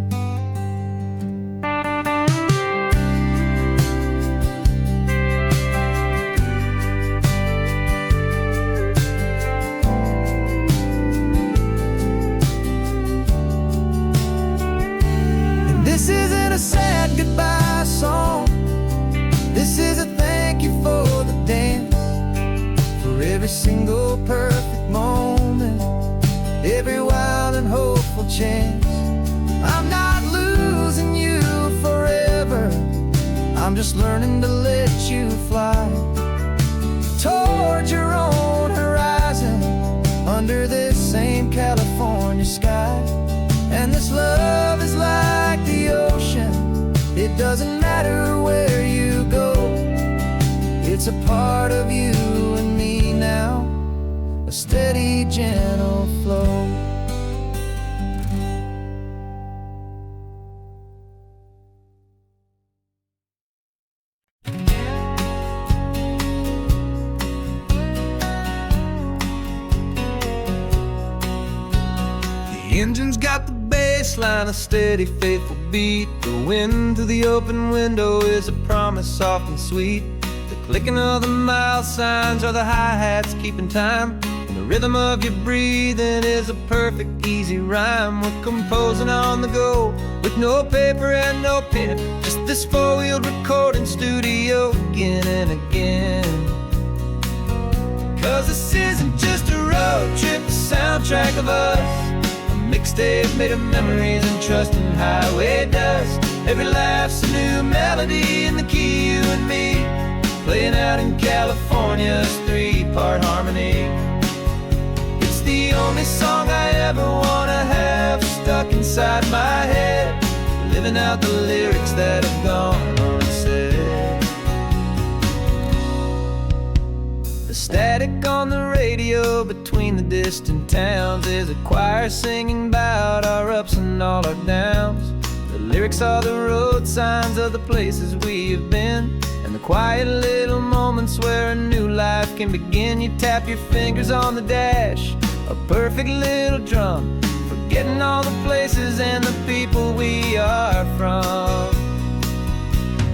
This isn't a sad goodbye song, this is a thank you for the dance, for every single perfect moment, every wild and hopeful chance. I'm not losing you forever, I'm just learning to let you fly towards your own horizon under this same California sky. And this love is like the ocean, it doesn't matter where you go. It's a part of you and me now, a steady, gentle flow. The engine's got the baseline, a steady, faithful beat. The wind through the open window is a promise soft and sweet. The clicking of the mile signs are the hi-hats keeping time, and the rhythm of your breathing is a perfect, easy rhyme. We're composing on the go with no paper and no pen, just this four-wheeled recording studio again and again. 'Cause this isn't just a road trip, the soundtrack of us, mixtape made of memories and trust in highway dust. Every laugh's a new melody in the key, you and me, playing out in California's three-part harmony. It's the only song I ever wanna have stuck inside my head, living out the lyrics that have gone unsaid. The static on the radio between the distant towns is a choir singing about our ups and all our downs. The lyrics are the road signs of the places we have been, and the quiet little moments where a new life can begin. You tap your fingers on the dash, a perfect little drum, forgetting all the places and the people we are from.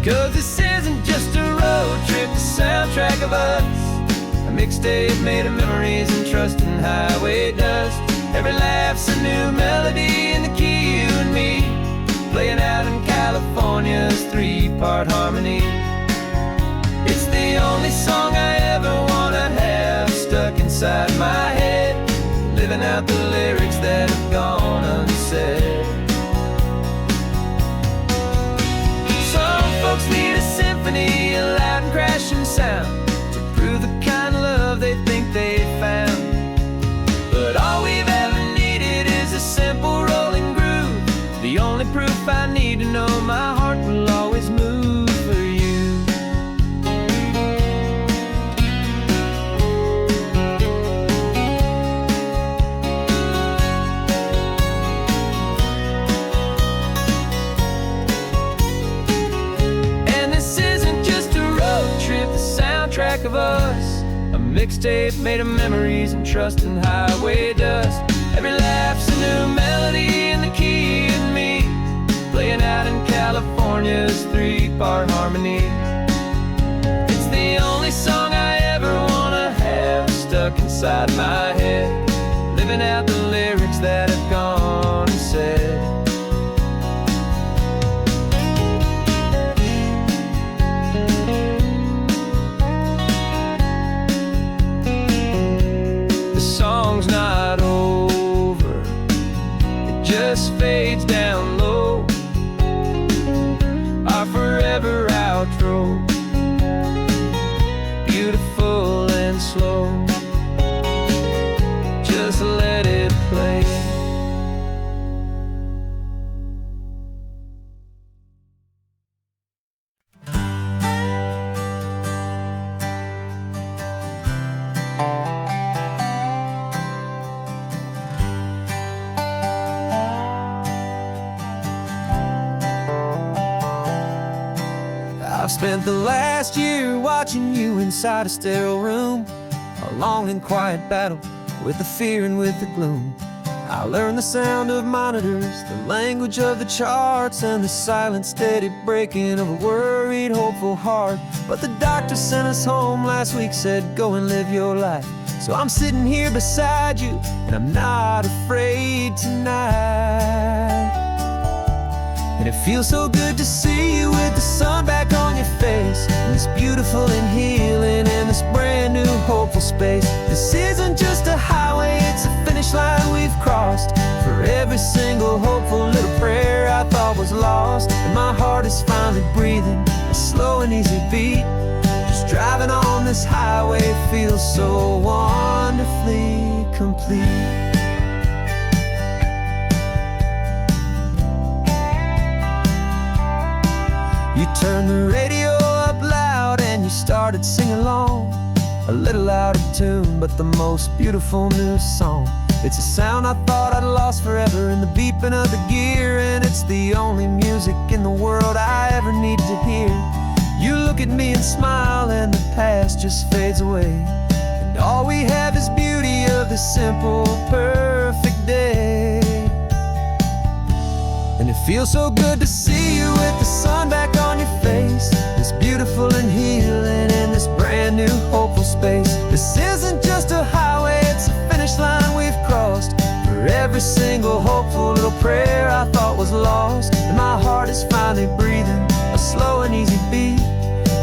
'Cause this isn't just a road trip, the soundtrack of us, a mixtape made of memories and trust in highway dust. Every laugh's a new melody in the key, you and me, playing out in California's three-part harmony. It's the only song I ever wanna have stuck inside my head, living out the lyrics that have gone unsaid. Some folks need a symphony, a loud and crashing sound, to prove the kind of love they think they found. But all we've ever needed is a simple rolling groove, the only proof I need to know my heart will always move for you. And this isn't just a road trip, the soundtrack of us, a mixtape made of memories and trust in highway dust. Every laugh's a new melody in the key and me, playing out in California's three-part harmony. It's the only song I ever wanna have stuck inside my head, living out the lyrics that have gone unsaid. The song's not over, it just fades down low, our forever outro, beautiful and slow. Just let it play. I've spent the last year watching you inside a sterile room, a long and quiet battle with the fear and with the gloom. I learned the sound of monitors, the language of the charts, and the silent steady breaking of a worried, hopeful heart. But the doctor sent us home last week, said go and live your life. So I'm sitting here beside you, and I'm not afraid tonight. And it feels so good to see you with the sun back on your face, and this beautiful and healing in this brand new hopeful space. This isn't just a highway, it's a finish line we've crossed. For every single hopeful little prayer I thought was lost, and my heart is finally breathing a slow and easy beat. Just driving on this highway feels so wonderfully complete. You turned the radio up loud and you started singing along, a little out of tune, but the most beautiful new song. It's a sound I thought I'd lost forever in the beeping of the gear, and it's the only music in the world I ever need to hear. You look at me and smile, and the past just fades away, and all we have is beauty of this simple, perfect day. And it feels so good to see you with the sun back on your face, this beautiful and healing in this brand new hopeful space. This isn't just a highway, it's a finish line we've crossed. For every single hopeful little prayer I thought was lost, and my heart is finally breathing a slow and easy beat.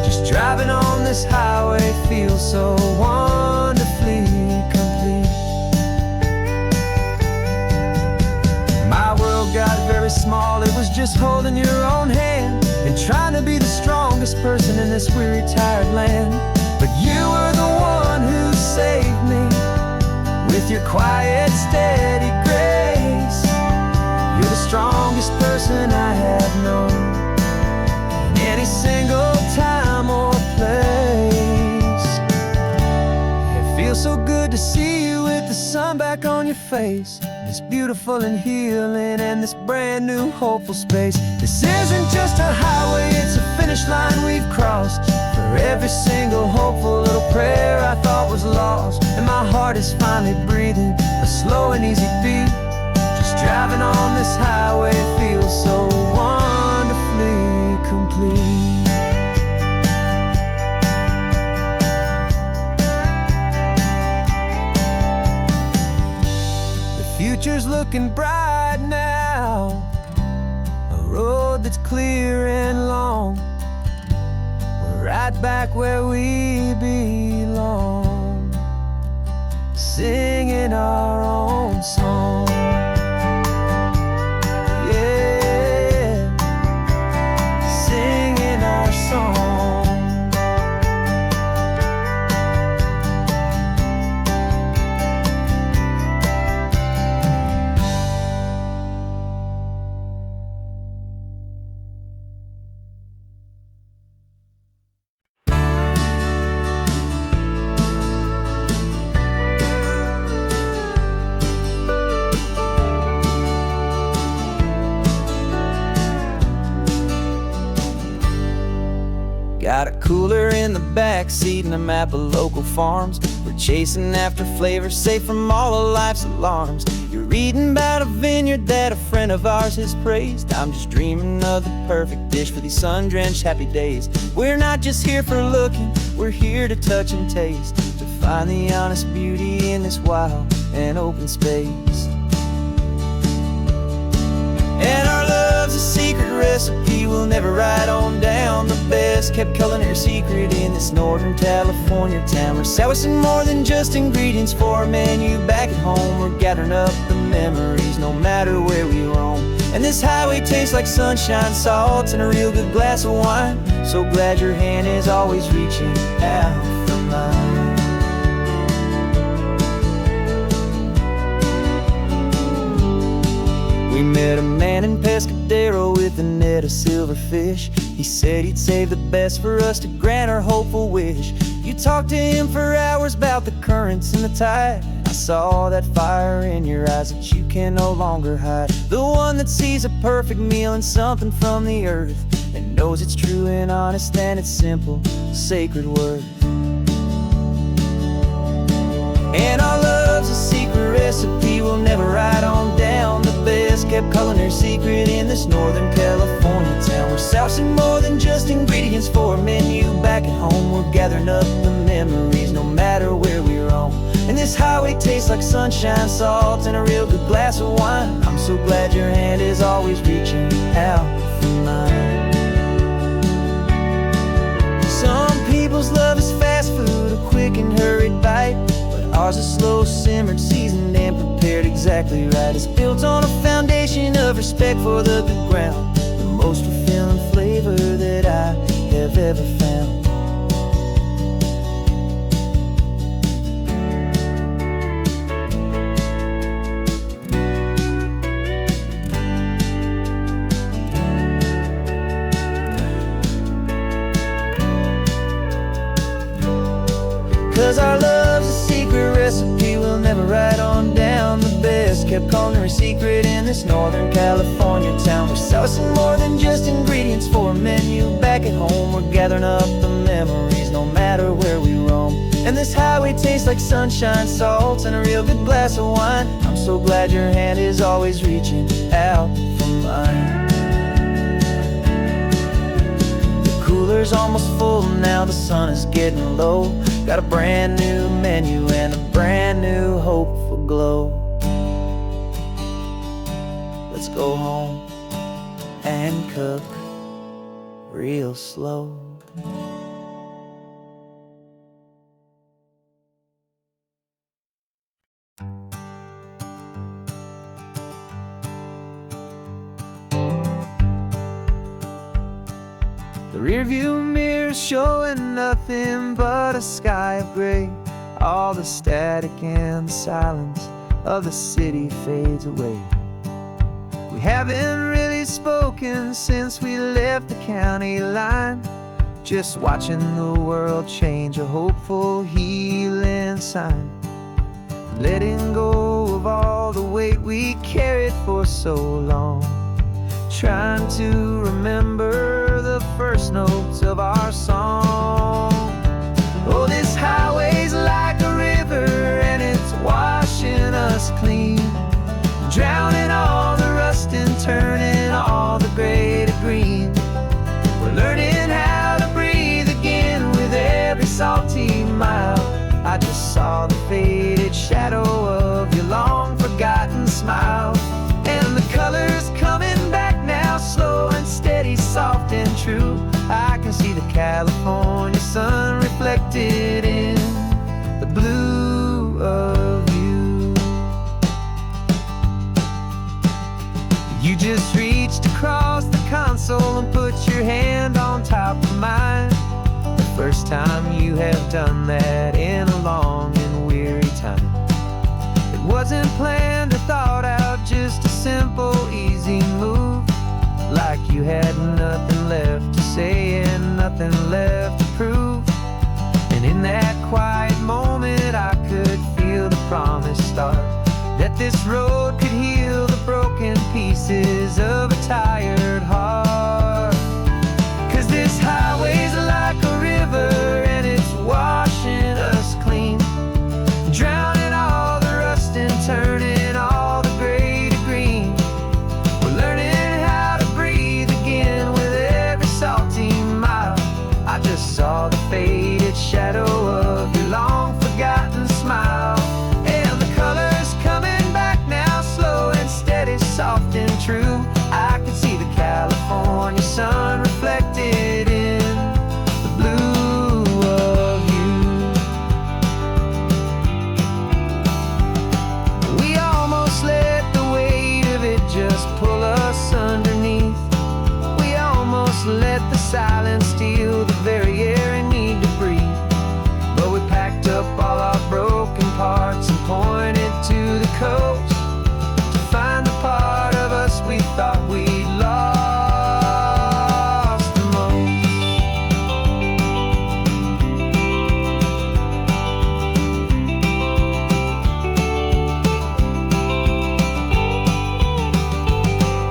Just driving on this highway feels so wonderfully complete. My world got very small, it was just holding your own hand and trying to be the strongest person in this weary, tired land. But you were the one who saved me with your quiet, steady grace. You're the strongest person I have known in any single time or place. It feels so good to see you with the sun back on your face, this beautiful and healing and this brand new hopeful space. This isn't just a highway, it's a finish line we've crossed. For every single hopeful little prayer I thought was lost, and my heart is finally breathing a slow and easy beat. Just driving on this highway feels so wonderfully complete. looking bright now, a road that's clear and long. We're right back where we belong, singing our own song. Yeah, singing our song. Got a cooler in the back seat and a map of local farms. We're chasing after flavors safe from all of life's alarms. You're reading about a vineyard that a friend of ours has praised. I'm just dreaming of the perfect dish for these sun-drenched happy days. We're not just here for looking, we're here to touch and taste, to find the honest beauty in this wild and open space. And our love's a secret recipe we'll never write on down. The best kept culinary secret in this Northern California town. We're selling more than just ingredients for a menu back at home. We're gathering up the memories no matter where we roam. And this highway tastes like sunshine, salt, and a real good glass of wine. So glad your hand is always reaching out for mine. We met a man in Pescadero with a net of silverfish. He said he'd save the best for us to grant our hopeful wish. You talked to him for hours about the currents and the tide. I saw that fire in your eyes that you can no longer hide. The one that sees a perfect meal in something from the earth, and knows it's true and honest and it's simple, sacred worth. And our love's a secret recipe we'll never write on down. The best kept culinary secret in this Northern California town. We're sourcing more than just ingredients for a menu back at home. We're gathering up the memories no matter where we roam. And this highway tastes like sunshine, salt, and a real good glass of wine. I'm so glad your hand is always reaching out for mine. Some people's love is fast food, a quick and hurried bite. Ours is slow simmered, seasoned and prepared exactly right. It's built on a foundation of respect for the good ground, the most fulfilling flavor that I have ever found. 'Cause our love's a secret recipe we'll never write on down. The best kept culinary secret in this Northern California town. We're sourcing more than just ingredients for a menu back at home. We're gathering up the memories no matter where we roam. And this highway tastes like sunshine, salt, and a real good glass of wine. I'm so glad your hand is always reaching out for mine. Cooler's almost full now, the sun is getting low. Got a brand new menu and a brand new hopeful glow. Let's go home and cook real slow. The rearview mirror's showing nothing but a sky of gray. All the static and the silence of the city fades away. We haven't really spoken since we left the county line. Just watching the world change, a hopeful healing sign. Letting go of all the weight we carried for so long. Trying to remember the first notes of our song. Oh, this highway's like a river and it's washing us clean, drowning all the rust and turning all the gray to green. We're learning how to breathe again with every salty mile. I just saw the faded shadow of your long forgotten smile. true. I can see the California sun reflected in the blue of you. You just reached across the console and put your hand on top of mine. The first time you have done that in a long and weary time. It wasn't planned or thought out, just a simple, easy move. Like you had nothing left to say and nothing left to prove. And in that quiet moment I could feel the promise start, that this road could heal the broken pieces of a tired heart. 'Cause this highway's like a river and it's washing us clean, drowning all the rust and turning all the gray to green. We're learning how to breathe again with every salty mile. I just saw the faded shadow of your long forgotten smile. And the colors coming back now, slow and steady, soft and true. I can see the California sun reflected in the blue of you. We almost let the weight of it just pull us underneath. We almost let the silence steal the very air I need to breathe. But we packed up all our broken parts and pointed to the coast to find the part of us we thought we'd lost the most.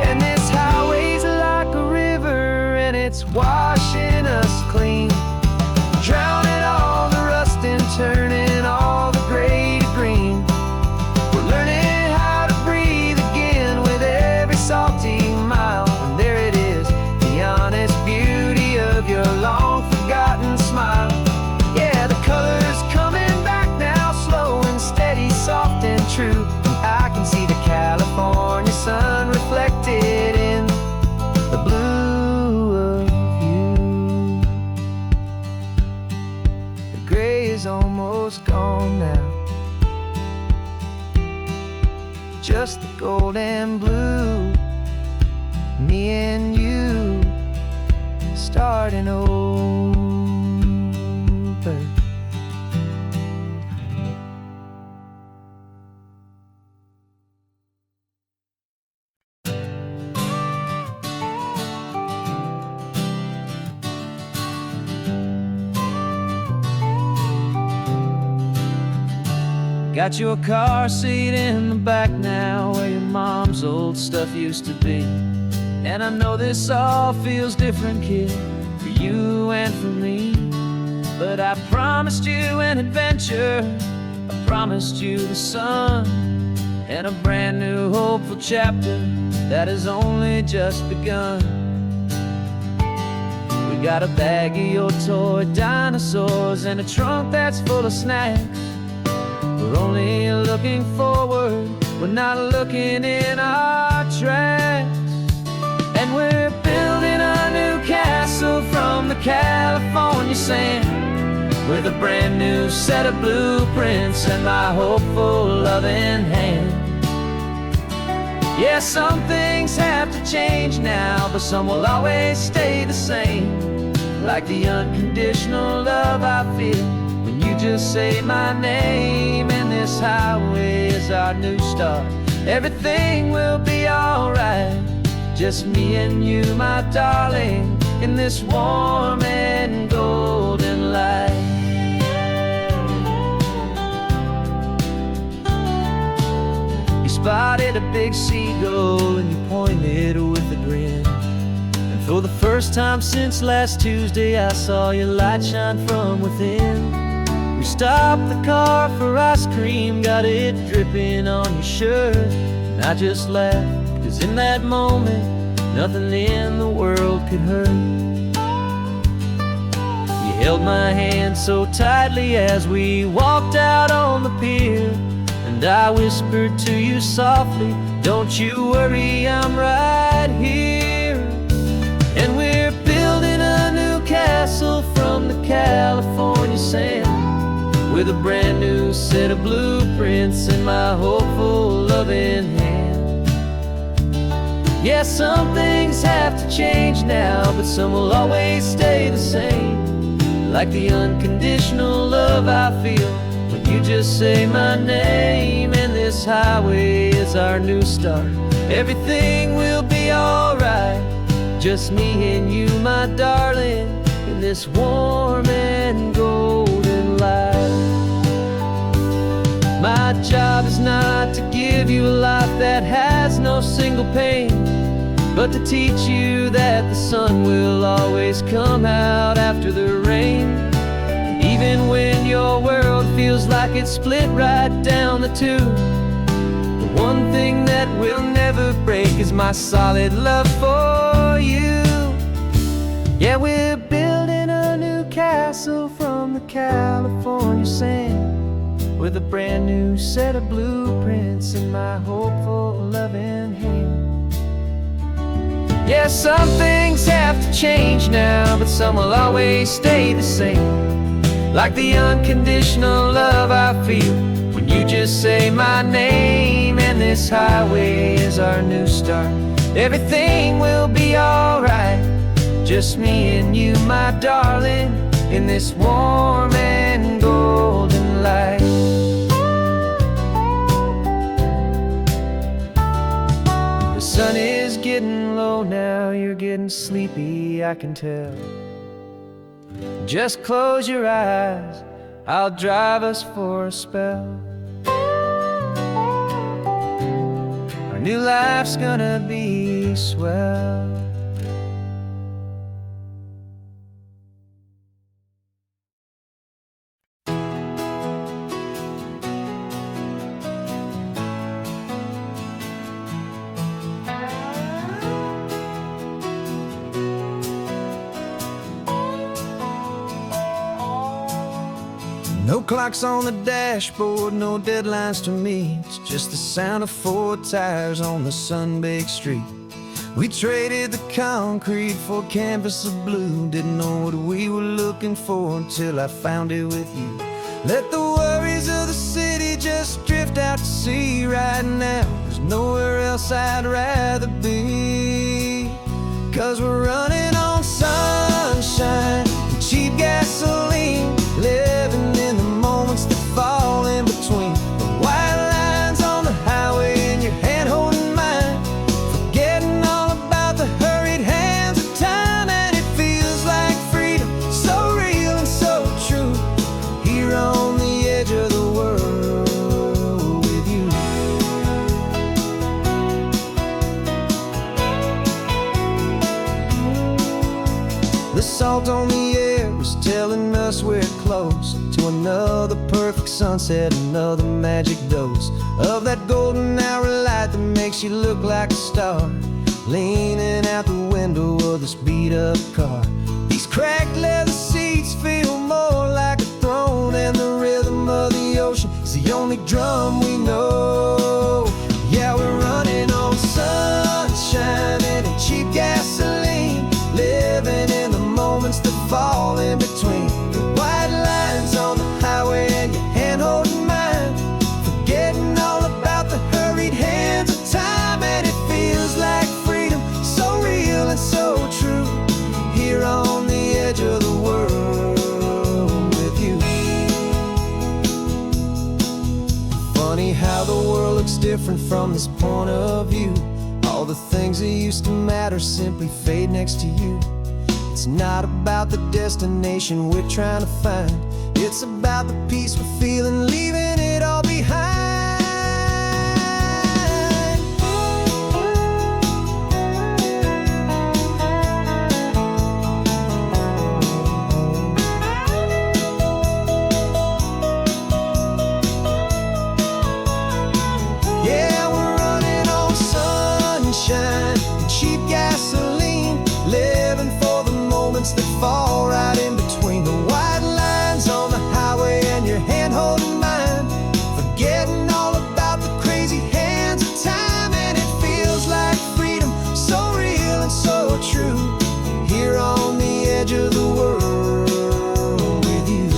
And this highway's like a river and it's washing us clean, drowning all the rust and turning all the gray to green. We're learning how to breathe again with every salty mile. And there it is, the honest beauty of your long forgotten smile. Yeah, the colors coming back now, slow and steady, soft and true. I can see the California sun reflected in the blue of you. The gray is almost gone now, just the gold and blue. Me and you starting over. Got your car seat in the back now, where your mom's old stuff used to be. And I know this all feels different, kid, for you and for me. But I promised you an adventure, I promised you the sun, and a brand new hopeful chapter that has only just begun. We got a bag of your toy dinosaurs and a trunk that's full of snacks. We're only looking forward, we're not looking in our tracks. And we're building a new castle from the California sand, with a brand new set of blueprints and my hopeful loving hand. Yeah, some things have to change now, but some will always stay the same. Like the unconditional love I feel when you just say my name. And this highway is our new start, everything will be alright. Just me and you, my darling, in this warm and golden light. You spotted a big seagull and you pointed with a grin. And for the first time since last Tuesday, I saw your light shine from within. We stopped the car for ice cream, got it dripping on your shirt. And I just laughed, 'cause in that moment, nothing in the world could hurt. You held my hand so tightly as we walked out on the pier, and I whispered to you softly, don't you worry, I'm right here. And we're building with a brand new set of blueprints in my hopeful, loving hand. Yeah, some things have to change now, but some will always stay the same. Like the unconditional love I feel when you just say my name. And this highway is our new start. Everything will be alright, just me and you, my darling, in this warm and golden light. My job is not to give you a life that has no single pain, but to teach you that the sun will always come out after the rain. And even when your world feels like it's split right down the tube, the one thing that will never break is my solid love for you. Yeah, we're building a new castle from the California sand, with a brand new set of blueprints in my hopeful, loving hand. Yeah, some things have to change now, but some will always stay the same. Like the unconditional love I feel when you just say my name. And this highway is our new start. Everything will be alright, just me and you, my darling, in this warm and golden light. The sun is getting low now, you're getting sleepy, I can tell. Just close your eyes, I'll drive us for a spell. Our new life's gonna be swell. No clocks on the dashboard, no deadlines to meet. It's just the sound of 4 tires on the sun-baked street. We traded the concrete for a canvas of blue. Didn't know what we were looking for until I found it with you. Let the worries of the city just drift out to sea right now. There's nowhere else I'd rather be, 'cause we're running on sunshine and cheap gasoline, living in the moments that fall in between. The white lines on the highway and your hand holding mine, forgetting all about the hurried hands of time. And it feels like freedom, so real and so true, here on the edge of the world with you. The salt on the air is telling us we're close to another perfect sunset, another magic dose of that golden hour light that makes you look like a star, leaning out the window of this beat-up car. These cracked leather seats feel more like a throne, and the rhythm of the ocean is the only drum we know. Yeah, we're running on sunshine and cheap gasoline, living in the moments that fall in between. The white lines on the highway and your hand holding mine, forgetting all about the hurried hands of time. And it feels like freedom, so real and so true, here on the edge of the world with you. Funny how the world looks different from this point of view. All the things that used to matter simply fade next to you. It's not about the destination we're trying to find, it's about the peace we're feeling, leaving it all behind. Yeah, we're running on sunshine and cheap gasoline, living for the moments that fall right in between. The white lines on the highway and your hand holding mine, forgetting all about the crazy hands of time. And it feels like freedom, so real and so true, here on the edge of the world with you.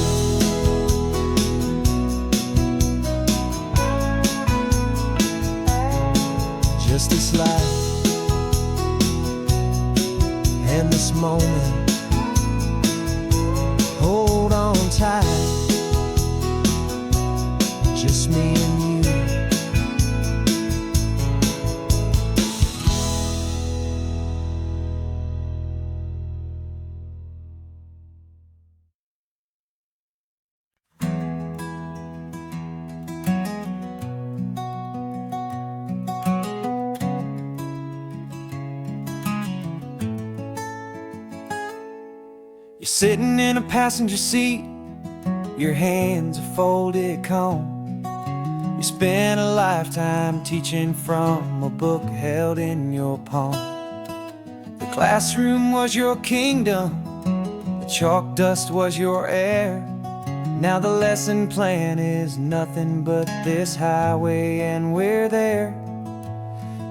You're sitting in a passenger seat, your hands are folded calm. You spent a lifetime teaching from a book held in your palm. The classroom was your kingdom, the chalk dust was your air. Now the lesson plan is nothing but this highway and we're there.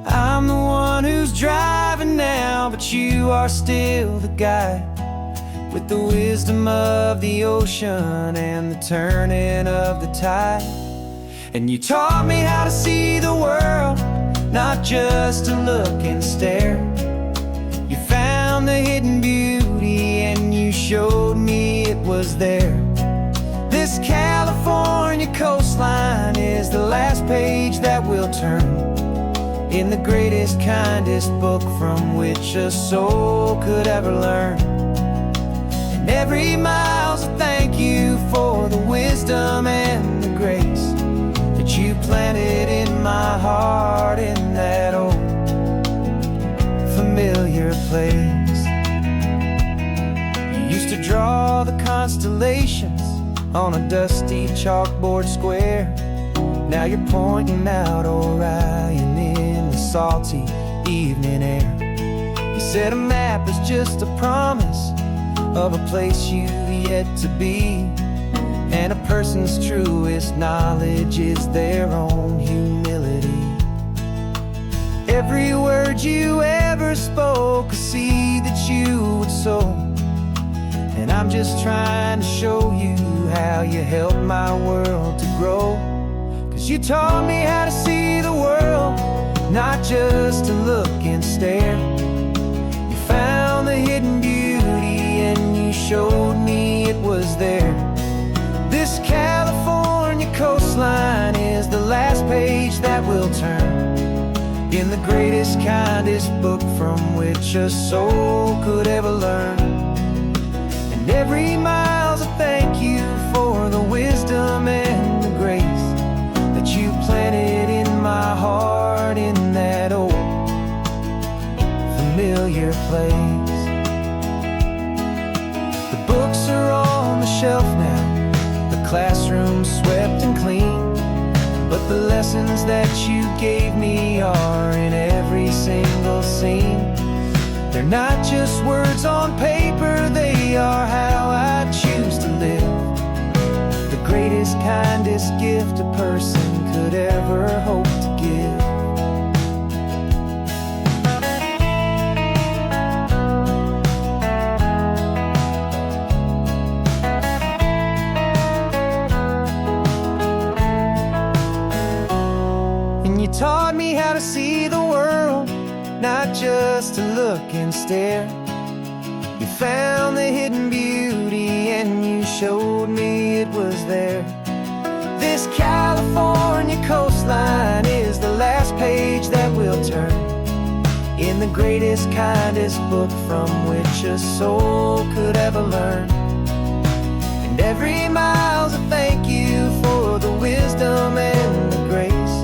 I'm the one who's driving now, but you are still the guide, with the wisdom of the ocean and the turning of the tide. And you taught me how to see the world, not just to look and stare. You found the hidden beauty and you showed me it was there. This California coastline is the last page that we'll turn in the greatest, kindest book from which a soul could ever learn. And every mile's a thank you for the wisdom and the grace that you planted in my heart in that old familiar place. You used to draw the constellations on a dusty chalkboard square. Now you're pointing out Orion in the salty evening air. You said a map is just a promise of a place you've yet to be, and a person's truest knowledge is their own humility. Every word you ever spoke, a seed that you would sow, and I'm just trying to show you how you helped my world to grow. 'Cause you taught me how to see the world, not just to look and stare. You found the hidden beauty and you showed me it was there. This California coastline is the last page that we'll turn in the greatest, kindest book from which a soul could ever learn. And every mile's a thank you for the wisdom and the grace that you planted in my heart in that old familiar place. The books are on the shelf now, the classroom swept and clean, but the lessons that you gave me are in every single scene. They're not just words on paper, they are how I choose to live. The greatest, kindest gift a person could ever hope to give. And you taught me how to see the world, not just to look and stare. You found the hidden beauty and you showed me it was there. This California coastline is the last page that we'll turn in the greatest, kindest book from which a soul could ever learn. And every mile's a thank you for the wisdom and the grace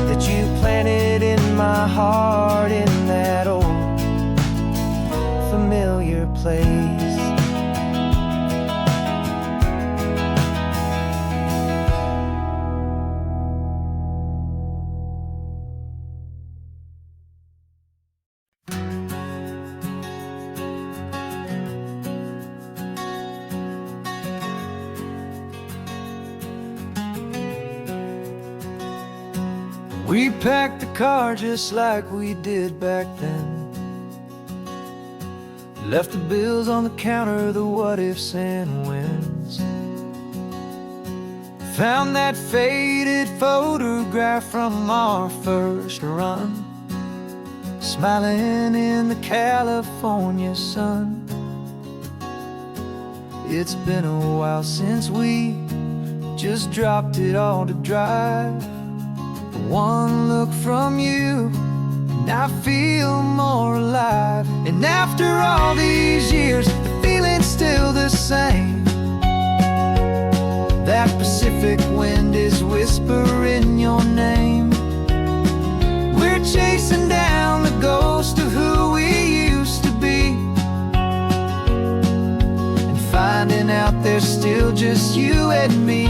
that you planted in my heart in that old familiar place. We packed the car just like we did back then. Left the bills on the counter, the what ifs and whens. Found that faded photograph from our first run, smiling in the California sun. It's been a while since we just dropped it all to drive. One look from you and I feel more alive. And after all these years, the feeling's still the same. That Pacific wind is whispering your name. We're chasing down the ghost of who we used to be. just you and me,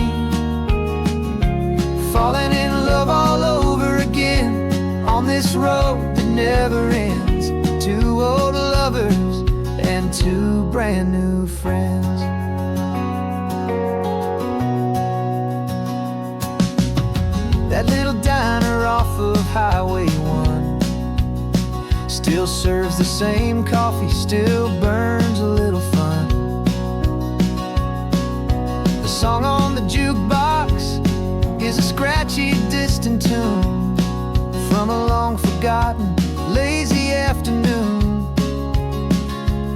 falling in love all over again on this road that never ends. Two old lovers and two brand new friends. That little diner off of Highway 1 still serves the same coffee, still burns a little fun. The song on the jukebox is a scratchy, distant tune from a long-forgotten, lazy afternoon.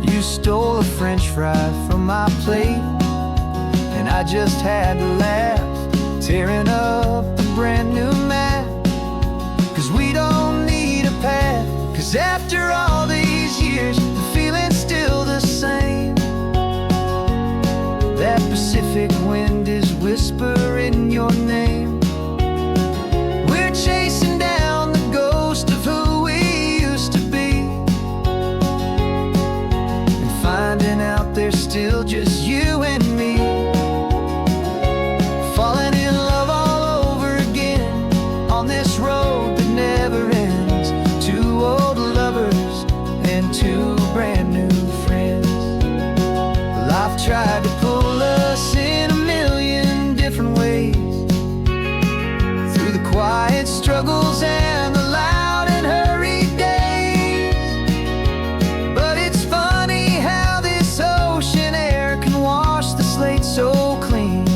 You stole a French fry from my plate, and I just had to laugh, tearing up the brand new map. 'Cause we don't need a path, 'cause after all these years, the feeling's still the same. That Pacific wind is whispering your name. We're chasing down the ghost of who we used to be, and finding out there's still just you and me, falling in love all over again on this road that never ends. Two old lovers and two brand new friends. Life tried to pull us in a million different ways, through the quiet struggles and the loud and hurried days. But it's funny how this ocean air can wash the slate so clean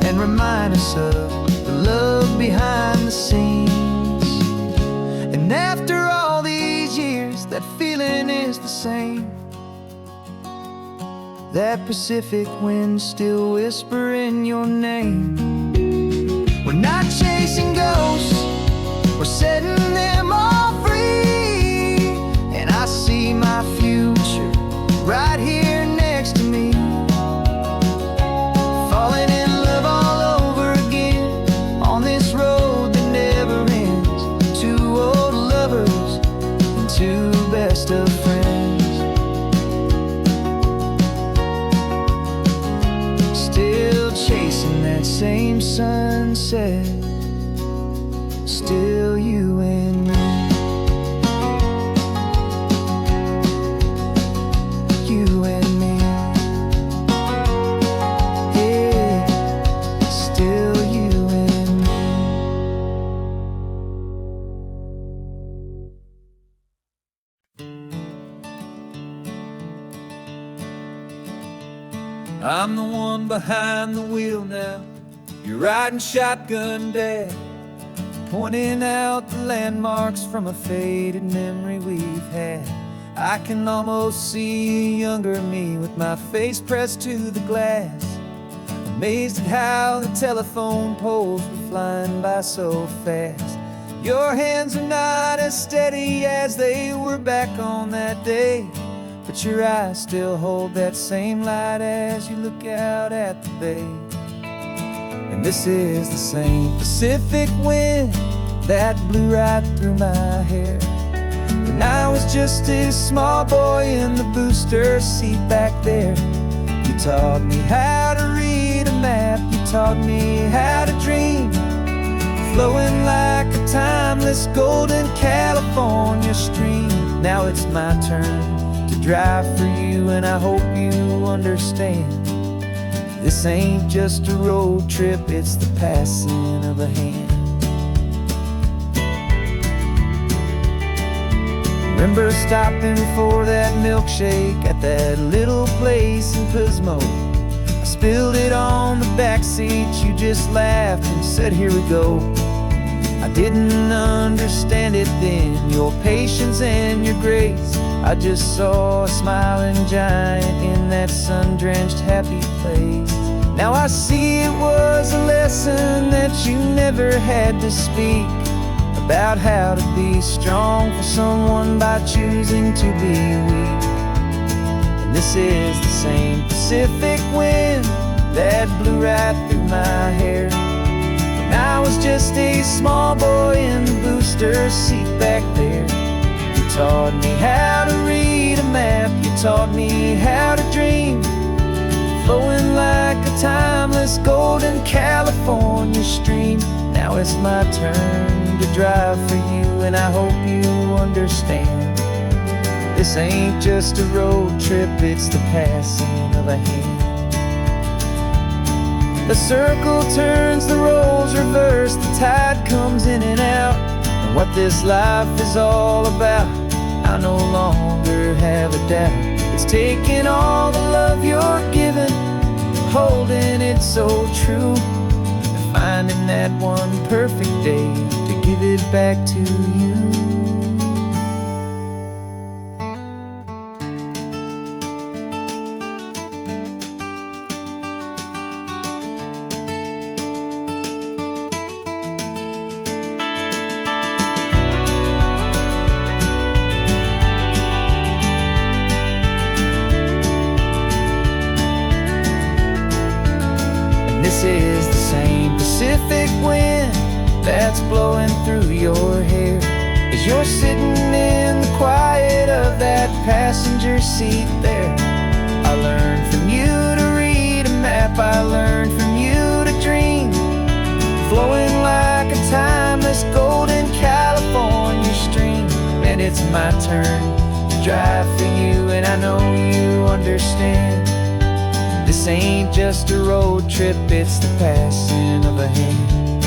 and remind us of the love behind the scenes. And after all these years, that feeling is the same. That Pacific wind still whispering your name. We're not chasing ghosts, we're setting them all free. And I see my future right here next to me, falling in love all over again on this road that never ends. Two old lovers and two best of friends. Still chasing that same sunset, still you and me. You and me. Yeah, still you and me. I'm the one behind the wheel now. You're riding shotgun, Dad, pointing out the landmarks from a faded memory we've had. I can almost see a younger me with my face pressed to the glass, amazed at how the telephone poles were flying by so fast. Your hands are not as steady as they were back on that day, but your eyes still hold that same light as you look out at the bay. And this is the same Pacific wind that blew right through my hair when I was just a small boy in the booster seat back there. You taught me how to read a map, you taught me how to dream, flowing like a timeless golden California stream. Now it's my turn to drive for you, and I hope you understand. This ain't just a road trip, it's the passing of a hand. Remember stopping for that milkshake at that little place in Pismo? I spilled it on the back seat, you just laughed and said, here we go. I didn't understand it then, your patience and your grace. I just saw a smiling giant in that sun-drenched happy place. Now I see it was a lesson that you never had to speak, about how to be strong for someone by choosing to be weak. And this is the same Pacific wind that blew right through my hair when I was just a small boy in the booster seat back there. You taught me how to read a map, you taught me how to dream, flowing like a time golden California stream. Now it's my turn to drive for you, and I hope you understand. This ain't just a road trip, it's the passing of a hand. The circle turns, the roles reverse, the tide comes in and out. And what this life is all about, I no longer have a doubt. It's taking all the love you're given, holding it so true, and finding that one perfect day to give it back to you. This is the same Pacific wind that's blowing through your hair as you're sitting in the quiet of that passenger seat there. I learned from you to read a map, I learned from you to dream, flowing like a timeless golden California stream. And it's my turn to drive for you, and I know you understand. This ain't just a road trip, it's the passing of a hand.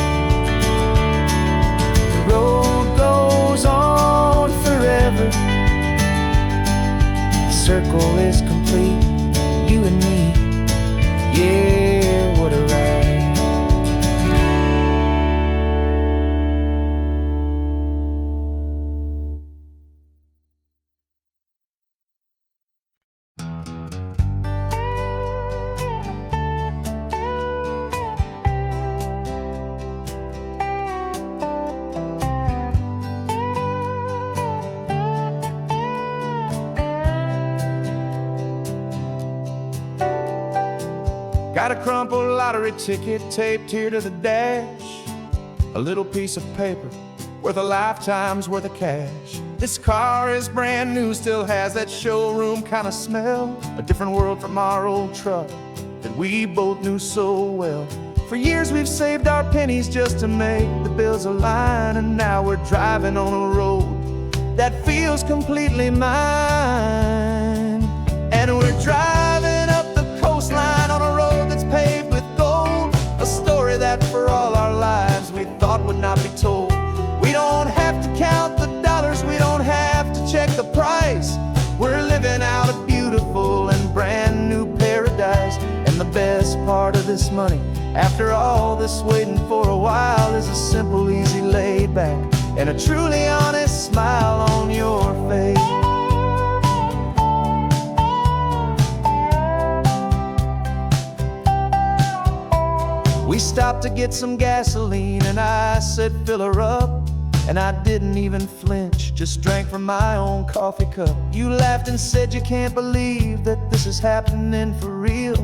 The road goes on forever, the circle is complete, you and me, yeah, what a ride. Got a crumpled lottery ticket taped here to the dash, a little piece of paper worth a lifetime's worth of cash. This car is brand new, still has that showroom kind of smell, a different world from our old truck that we both knew so well. For years we've saved our pennies just to make the bills align, and now we're driving on a road that feels completely mine. And we're driving up the coastline on a road that's paved with gold, a story that for all our lives we thought would not be told. We don't have to count the dollars, we don't have to check the price. We're living out a beautiful and brand new paradise. And the best part of this money, after all this waiting for a while, is a simple, easy, laid back, and a truly honest smile on your face. We stopped to get some gasoline, and I said, fill her up. And I didn't even flinch, just drank from my own coffee cup. You laughed and said you can't believe that this is happening for real.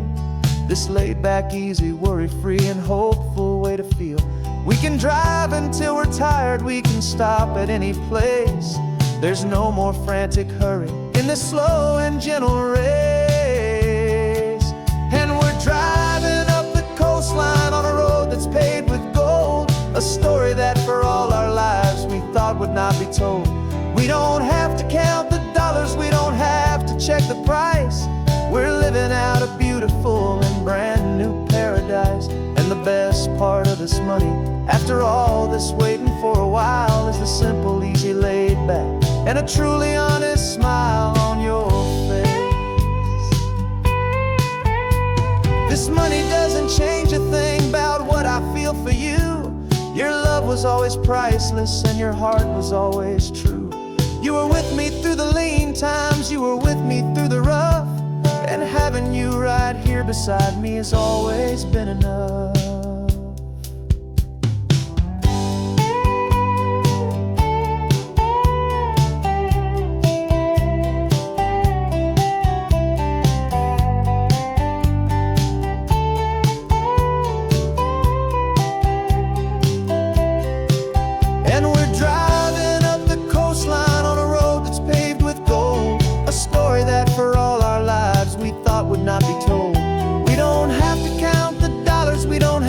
This laid back, easy, worry-free and hopeful way to feel. We can drive until we're tired, we can stop at any place. There's no more frantic hurry in this slow and gentle race. And we're driving up the coastline on a road that's paved with gold, a story that for all our lives we thought would not be told. We don't have to count the dollars, we don't have to check the price. We're living out a beautiful and brand new paradise. And the best part of this money, after all this waiting for a while, is the simple, easy, laid back, and a truly honest smile on your face. This money doesn't change a thing about what I feel for you. Your love was always priceless and your heart was always true. You were with me through the lean times, you were with me through the rough, and having you right here beside me has always been enough. And we're driving up the coastline on a road that's paved with gold, a story that for all our lives we thought would not be told. We don't have to count the dollars, we don't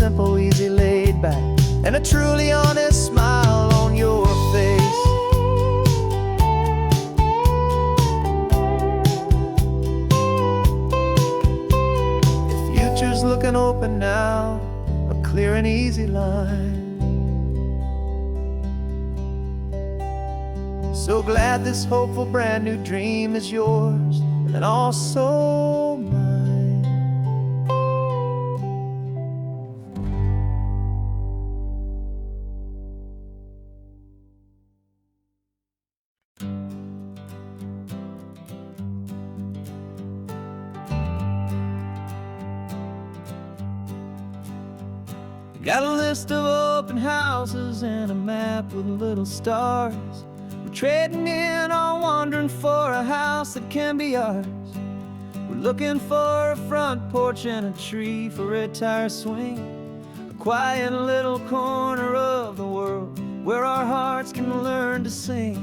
simple, easy, laid back, and a truly honest smile on your face. The future's looking open now, a clear and easy line. So glad this hopeful brand new dream is yours and also mine. Got a list of open houses and a map with little stars. We're trading in our wandering for a house that can be ours. We're looking for a front porch and a tree for a tire swing, a quiet little corner of the world where our hearts can learn to sing.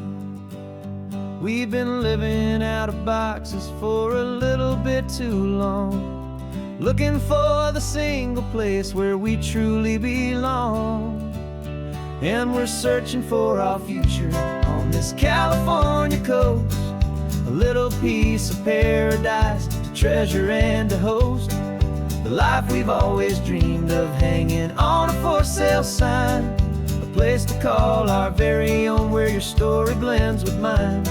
We've been living out of boxes for a little bit too long, looking for the single place where we truly belong. And we're searching for our future on this California coast, a little piece of paradise to treasure and to host, the life we've always dreamed of, hanging on a for sale sign, a place to call our very own where your story blends with mine.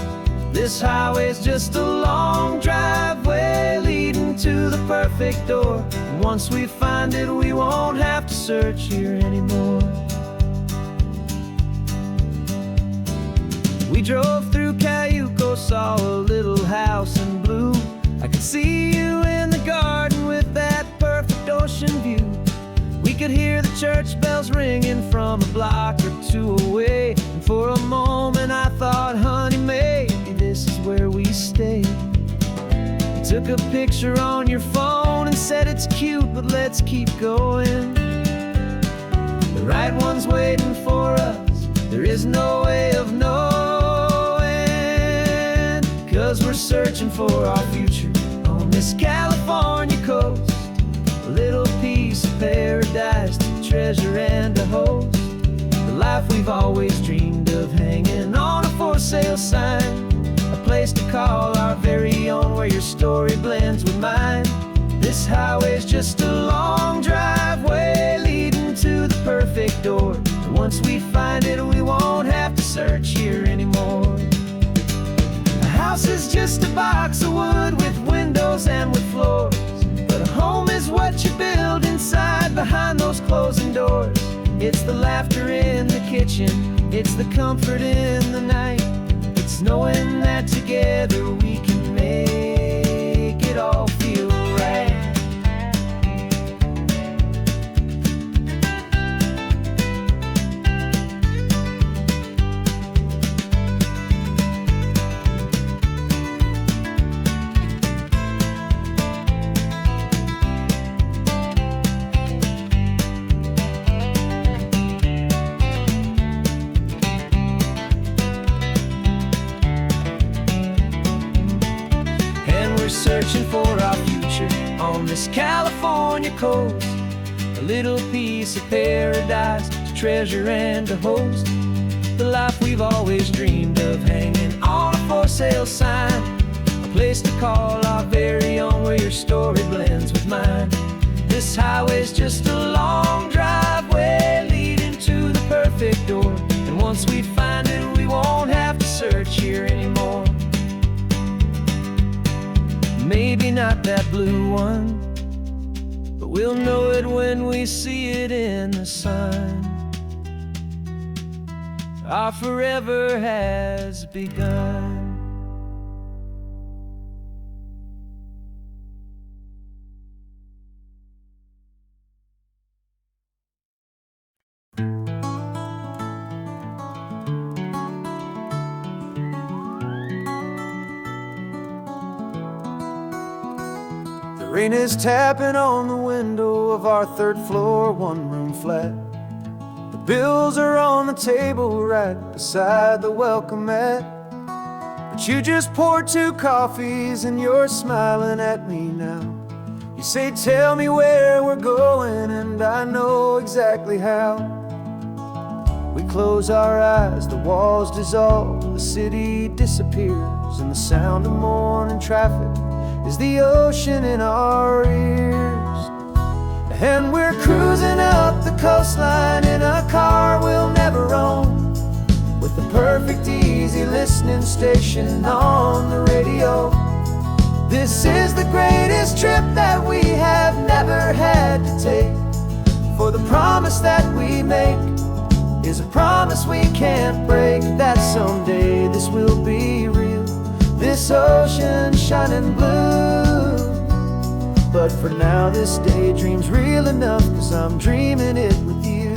This highway's just a long driveway leading to the perfect door, and once we find it we won't have to search here anymore. We drove through Cayuco, saw a little house in blue. I could see you in the garden with that perfect ocean view. We could hear the church bells ringing from a block or two away, and for a moment I thought, honey, maybe this is where we stay. You took a picture on your phone and said it's cute, but let's keep going. The right one's waiting for us, there is no way of knowing, 'cause we're searching for our future on this California coast, a little piece of paradise to treasure and to host, the life we've always dreamed of, hanging on a for sale sign, a place to call our very own where your story blends with mine. This highway's just a long driveway leading to the perfect door, and once we find it we won't have to search here anymore. A house is just a box of wood with windows and with floors, but a home is what you build inside behind those closing doors. It's the laughter in the kitchen, it's the comfort in the night, it's knowing that together we can make it all feel right. Searching for our future on this California coast, a little piece of paradise to treasure and to host, the life we've always dreamed of, hanging on a for sale sign, a place to call our very own where your story blends with mine. This highway's just a long driveway leading to the perfect door, and once we find it we won't have to search here anymore. Maybe not that blue one, but we'll know it when we see it in the sun. Our forever has begun. The rain is tapping on the window of our third floor, one-room flat. The bills are on the table right beside the welcome mat. But you just poured 2 coffees and you're smiling at me now. You say, tell me where we're going, and I know exactly how. We close our eyes, the walls dissolve, the city disappears, and the sound of morning traffic is the ocean in our ears. And we're cruising up the coastline in a car we'll never own, with the perfect easy listening station on the radio. This is the greatest trip that we have never had to take, for the promise that we make is a promise we can't break, that someday this will be real, this ocean shining blue. But for now this daydream's real enough, 'cause I'm dreaming it with you.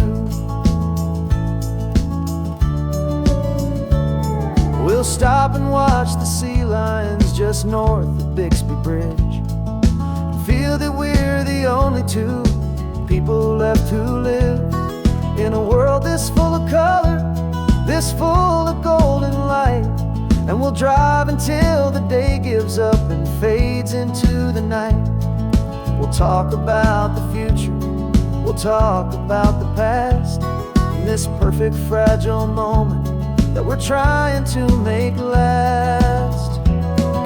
We'll stop and watch the sea lions just north of Bixby Bridge, and feel that we're the only two people left who live in a world this full of color, this full of golden light. And we'll drive until the day gives up and fades into the night. We'll talk about the future, we'll talk about the past, in this perfect fragile moment that we're trying to make last.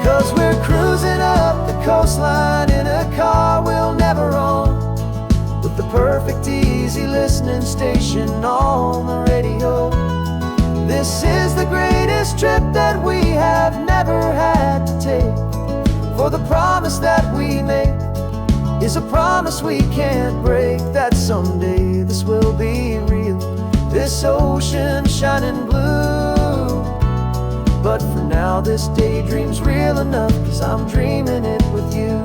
'Cause we're cruising up the coastline in a car we'll never own, with the perfect easy listening station on the radio. This is the greatest trip that we have never had to take, for the promise that we make is a promise we can't break, that someday this will be real, this ocean shining blue. But for now this daydream's real enough, 'cause I'm dreaming it with you.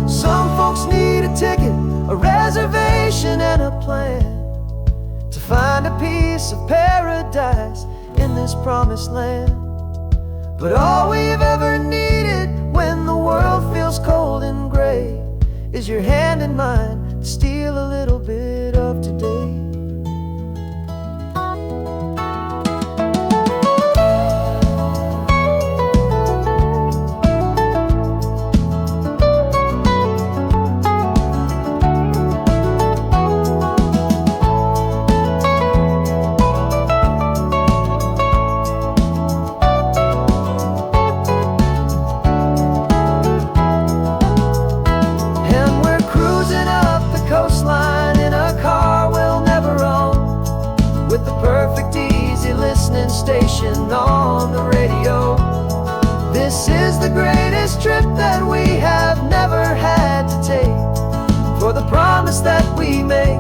Some folks need a ticket, a reservation and a plan to find a piece of paradise in this promised land. But all we've ever needed when the world feels cold and gray is your hand in mine to steal a little bit of today. Station on the radio. This is the greatest trip that we have never had to take, for the promise that we make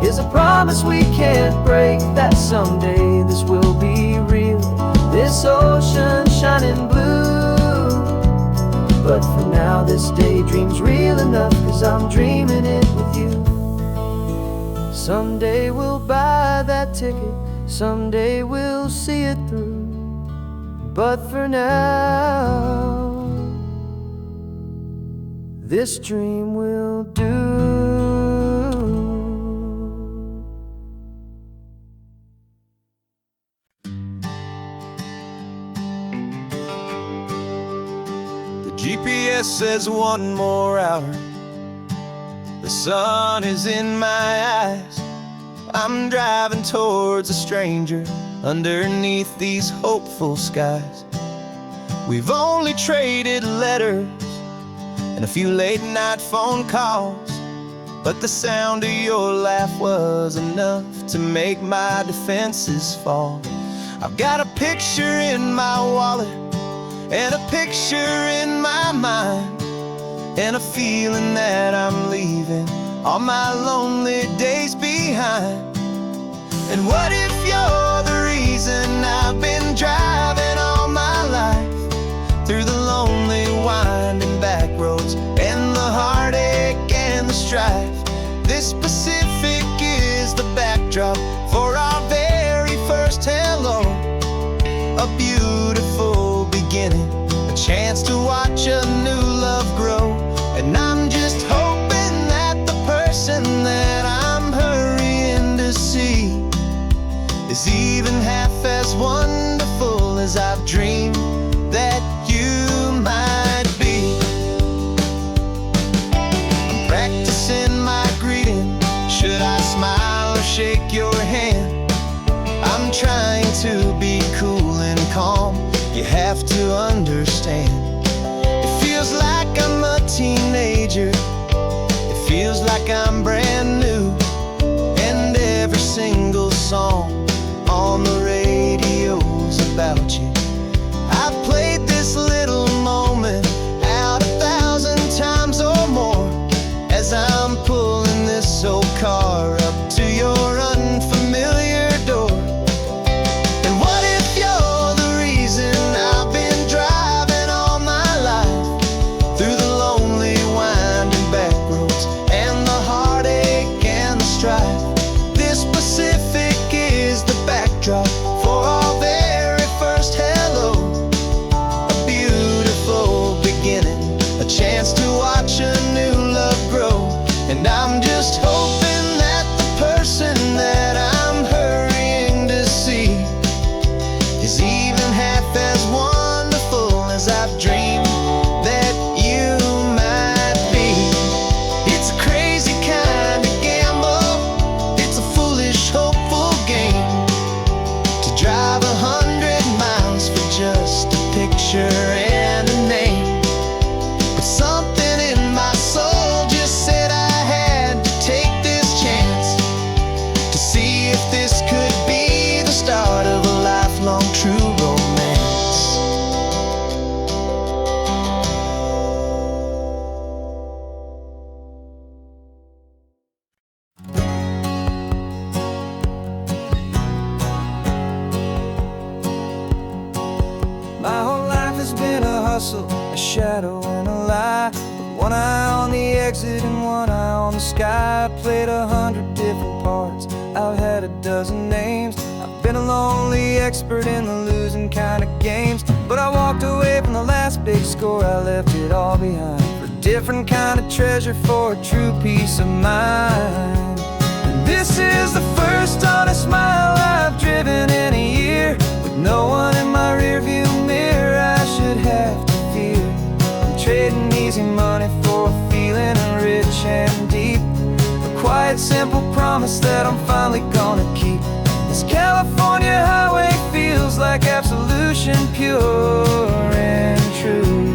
is a promise we can't break, that someday this will be real, this ocean shining blue. But for now this daydream's real enough, 'cause I'm dreaming it with you. Someday we'll buy that ticket, someday we'll see it through, but for now this dream will do. The GPS says one more hour, the sun is in my eyes. I'm driving towards a stranger underneath these hopeful skies. We've only traded letters and a few late night phone calls, but the sound of your laugh was enough to make my defenses fall. I've got a picture in my wallet and a picture in my mind, and a feeling that I'm leaving all my lonely days behind. And what if you're the reason I've been driving all my life, through the lonely winding back roads and the heartache and the strife? This Pacific is the backdrop for our very first hello, a beautiful beginning, a chance to watch a new love grow. And I'm just hoping that the person that I'm hurrying to see is even half as wonderful as I've dreamed that you might be. smile or shake your hand. I'm trying to be cool and calm. You have to understand. It feels like I'm a teenager. It feels like I'm brand new. And every single song on the radio's about you. I've played this little moment out 1,000 times or more as I'm pulling this old car up to your unfamiliar door. And what if you're the reason I've been driving all my life through the lonely winding back roads and the heartache and the strife? This Pacific is the backdrop for our very first hello. A beautiful beginning, a chance to watch a new love grow. And I'm just hoping that the person that I'm hurrying to see is even half as wonderful as I've dreamed that you might be. It's a crazy kind of gamble. It's a foolish, hopeful game to drive 100 miles for just a picture and a name. But something in my soul just said I had to take this chance to see if this could be the start of a lifelong true romance. My whole life has been a hustle, a shadow and a lie, with one eye on the exit and one eye on the sky. I've played 100 different parts, I've had a dozen names. I've been a lonely expert in the losing kind of games. But I walked away from the last big score, I left it all behind for a different kind of treasure, for a true peace of mind. And this is the first honest mile I've driven in a year, with no one in my rearview mirror I should have to fear. I'm trading easy money for a feeling rich and deep, a quiet, simple promise that I'm finally gonna keep. This California highway feels like absolution, pure and true.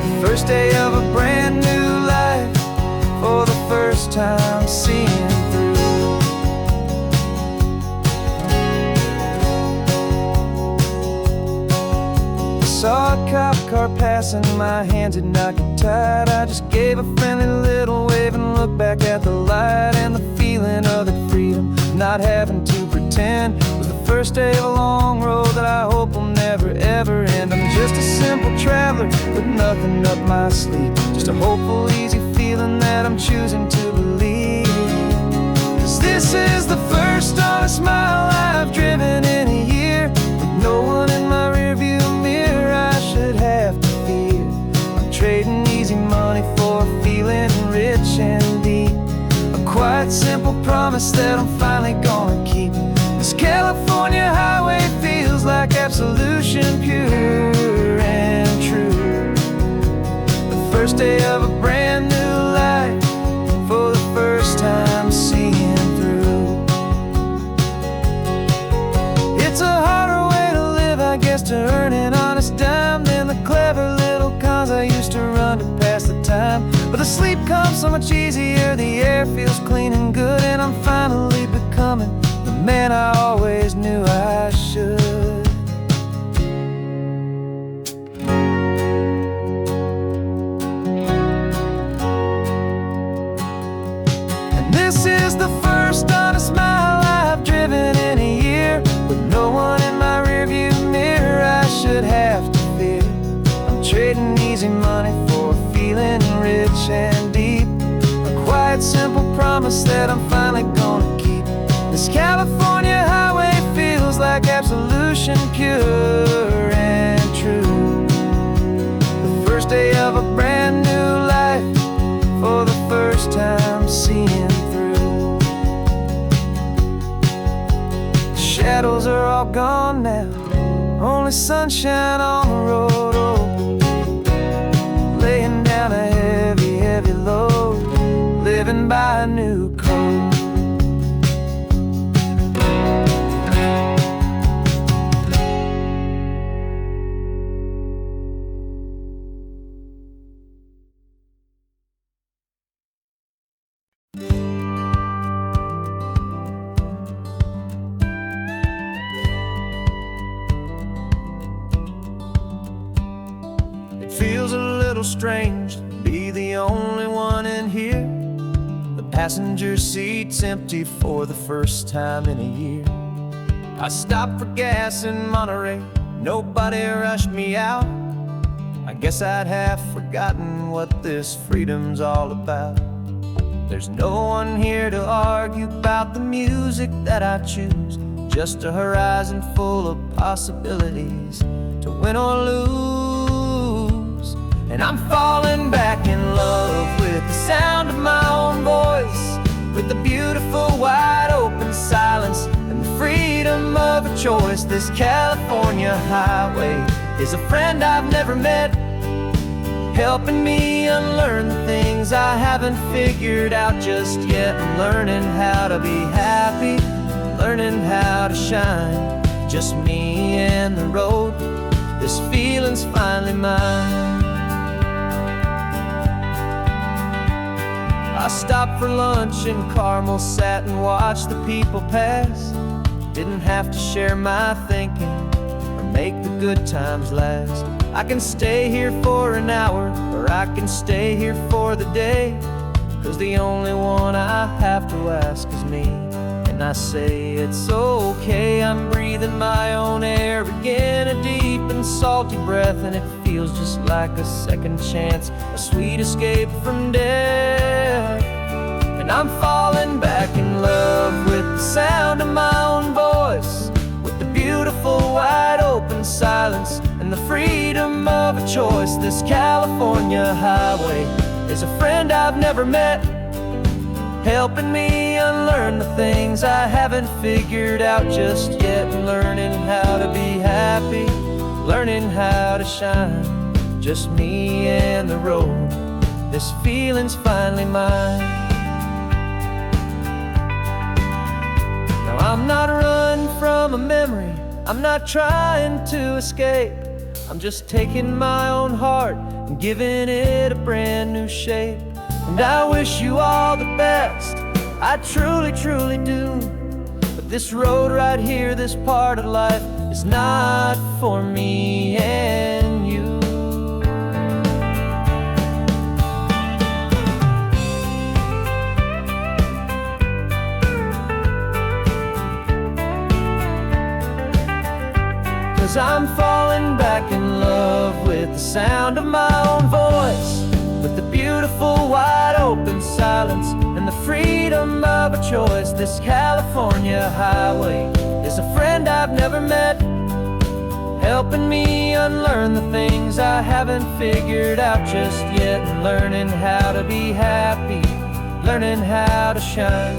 The first day of a brand new life, for the first time seeing through. Saw a cop car passing, my hands had not get tied. I just gave a friendly little wave and looked back at the light. And the feeling of the freedom, not having to pretend, was the first day of a long road that I hope will never ever end. I'm just a simple traveler with nothing up my sleeve, just a hopeful, easy feeling that I'm choosing to believe. 'Cause this is the first honest mile I've driven in a year, with no one in my rearview mirror I should have to fear. I'm trading easy money for a feeling rich and deep, a quiet, simple promise that I'm finally gonna keep. This California highway feels like absolution, pure and true. The first day of a brand new life, for the first time seeing through. It's a harder way to live, I guess, to earn an honest dime than the clever little cons I used to run to pass the time. But the sleep comes so much easier, the air feels clean and good, and I'm finally becoming the man I always knew I should. And this is the first honest mile I've driven in a year, with no one in my rearview mirror I should have to fear. I'm trading easy money for a feeling rich and deep, a quiet, simple promise that I'm finally gonna keep. This California highway feels like absolution, pure and true. The first day of a brand new life, for the first time seeing through. The shadows are all gone now, only sunshine on the road. Oh, laying down a heavy, heavy load, living by a new code. little strange to be the only one in here. The passenger seat's empty for the first time in a year. I stopped for gas in Monterey, nobody rushed me out. I guess I'd have forgotten what this freedom's all about. There's no one here to argue about the music that I choose, just a horizon full of possibilities to win or lose. And I'm falling back in love with the sound of my own voice, with the beautiful wide open silence and the freedom of a choice. This California highway is a friend I've never met, helping me unlearn the things I haven't figured out just yet. I'm learning how to be happy, learning how to shine, just me and the road. This feeling's finally mine. I stopped for lunch in Carmel, sat and watched the people pass. Didn't have to share my thinking or make the good times last. I can stay here for an hour, or I can stay here for the day, 'cause the only one I have to ask is me. And I say it's okay, I'm breathing my own air again, a deep and salty breath, and it feels just like a second chance, a sweet escape from death. And I'm falling back in love with the sound of my own voice, with the beautiful wide open silence and the freedom of a choice. This California highway is a friend I've never met, helping me unlearn the things I haven't figured out just yet. Learning how to be happy, learning how to shine, just me and the road. This feeling's finally mine. Now I'm not running from a memory, I'm not trying to escape. I'm just taking my own heart and giving it a brand new shape. And I wish you all the best, I truly, truly do. But this road right here, this part of life, is not for me and you. Cause I'm falling back in love with the sound of my own voice, with the beautiful wide open silence and the freedom of a choice. This California highway is a friend I've never met, helping me unlearn the things I haven't figured out just yet. And learning how to be happy, learning how to shine,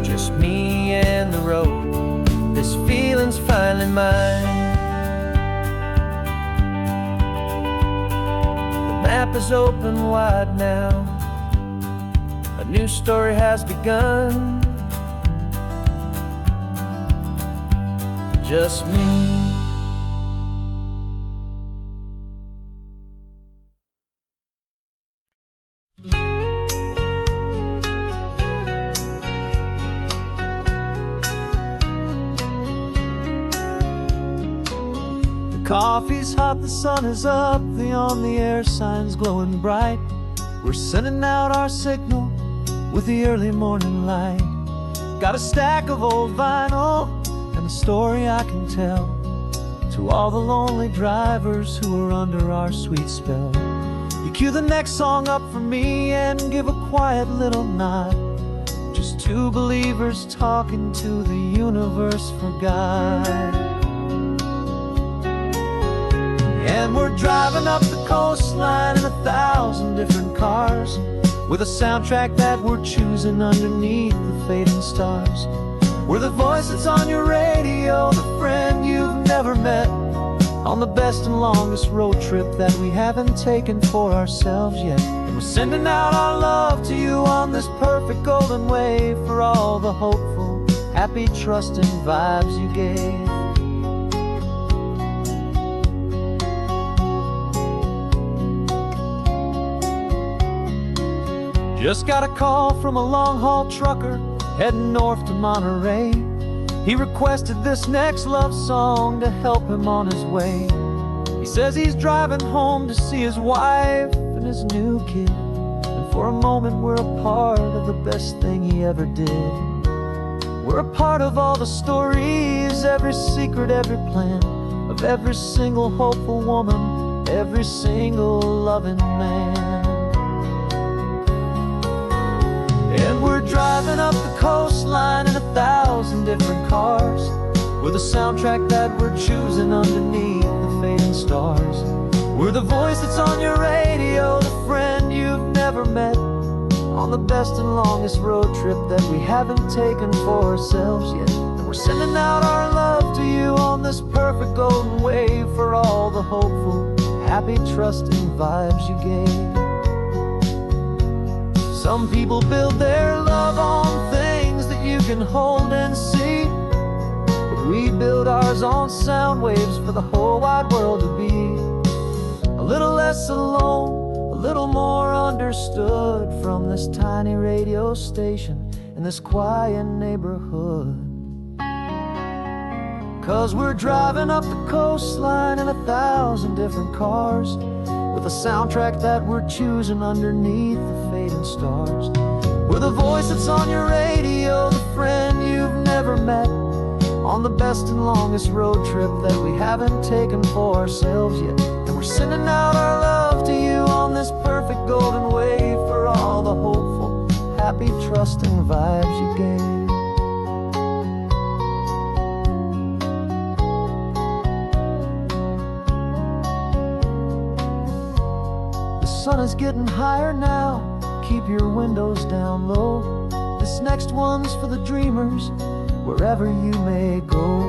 just me and the road. This feeling's finally mine. The map is open wide now, a new story has begun, just me. Coffee's hot, the sun is up, the on-the-air sign's glowing bright. We're sending out our signal with the early morning light. Got a stack of old vinyl and a story I can tell to all the lonely drivers who are under our sweet spell. You cue the next song up for me and give a quiet little nod, just two believers talking to the universe for God. And we're driving up the coastline in 1,000 different cars, with a soundtrack that we're choosing underneath the fading stars. We're the voice that's on your radio, the friend you've never met, on the best and longest road trip that we haven't taken for ourselves yet. And we're sending out our love to you on this perfect golden wave, for all the hopeful, happy, trusting vibes you gave. Just got a call from a long-haul trucker heading north to Monterey. He requested this next love song to help him on his way. He says he's driving home to see his wife and his new kid. And for a moment we're a part of the best thing he ever did. We're a part of all the stories, every secret, every plan, of every single hopeful woman, every single loving man. And we're driving up the coastline in 1,000 different cars, with a soundtrack that we're choosing underneath the fading stars. We're the voice that's on your radio, the friend you've never met, on the best and longest road trip that we haven't taken for ourselves yet. And we're sending out our love to you on this perfect golden wave, for all the hopeful, happy, trusting vibes you gave. Some people build their love on things that you can hold and see, but we build ours on sound waves for the whole wide world to be a little less alone, a little more understood, from this tiny radio station in this quiet neighborhood. 'Cause we're driving up the coastline in 1,000 different cars, with a soundtrack that we're choosing underneath the fading stars. We're the voice that's on your radio, the friend you've never met, on the best and longest road trip that we haven't taken for ourselves yet. And we're sending out our love to you on this perfect golden wave, for all the hopeful, happy, trusting vibes you gave. The sun is getting higher now, keep your windows down low. This next one's for the dreamers, wherever you may go.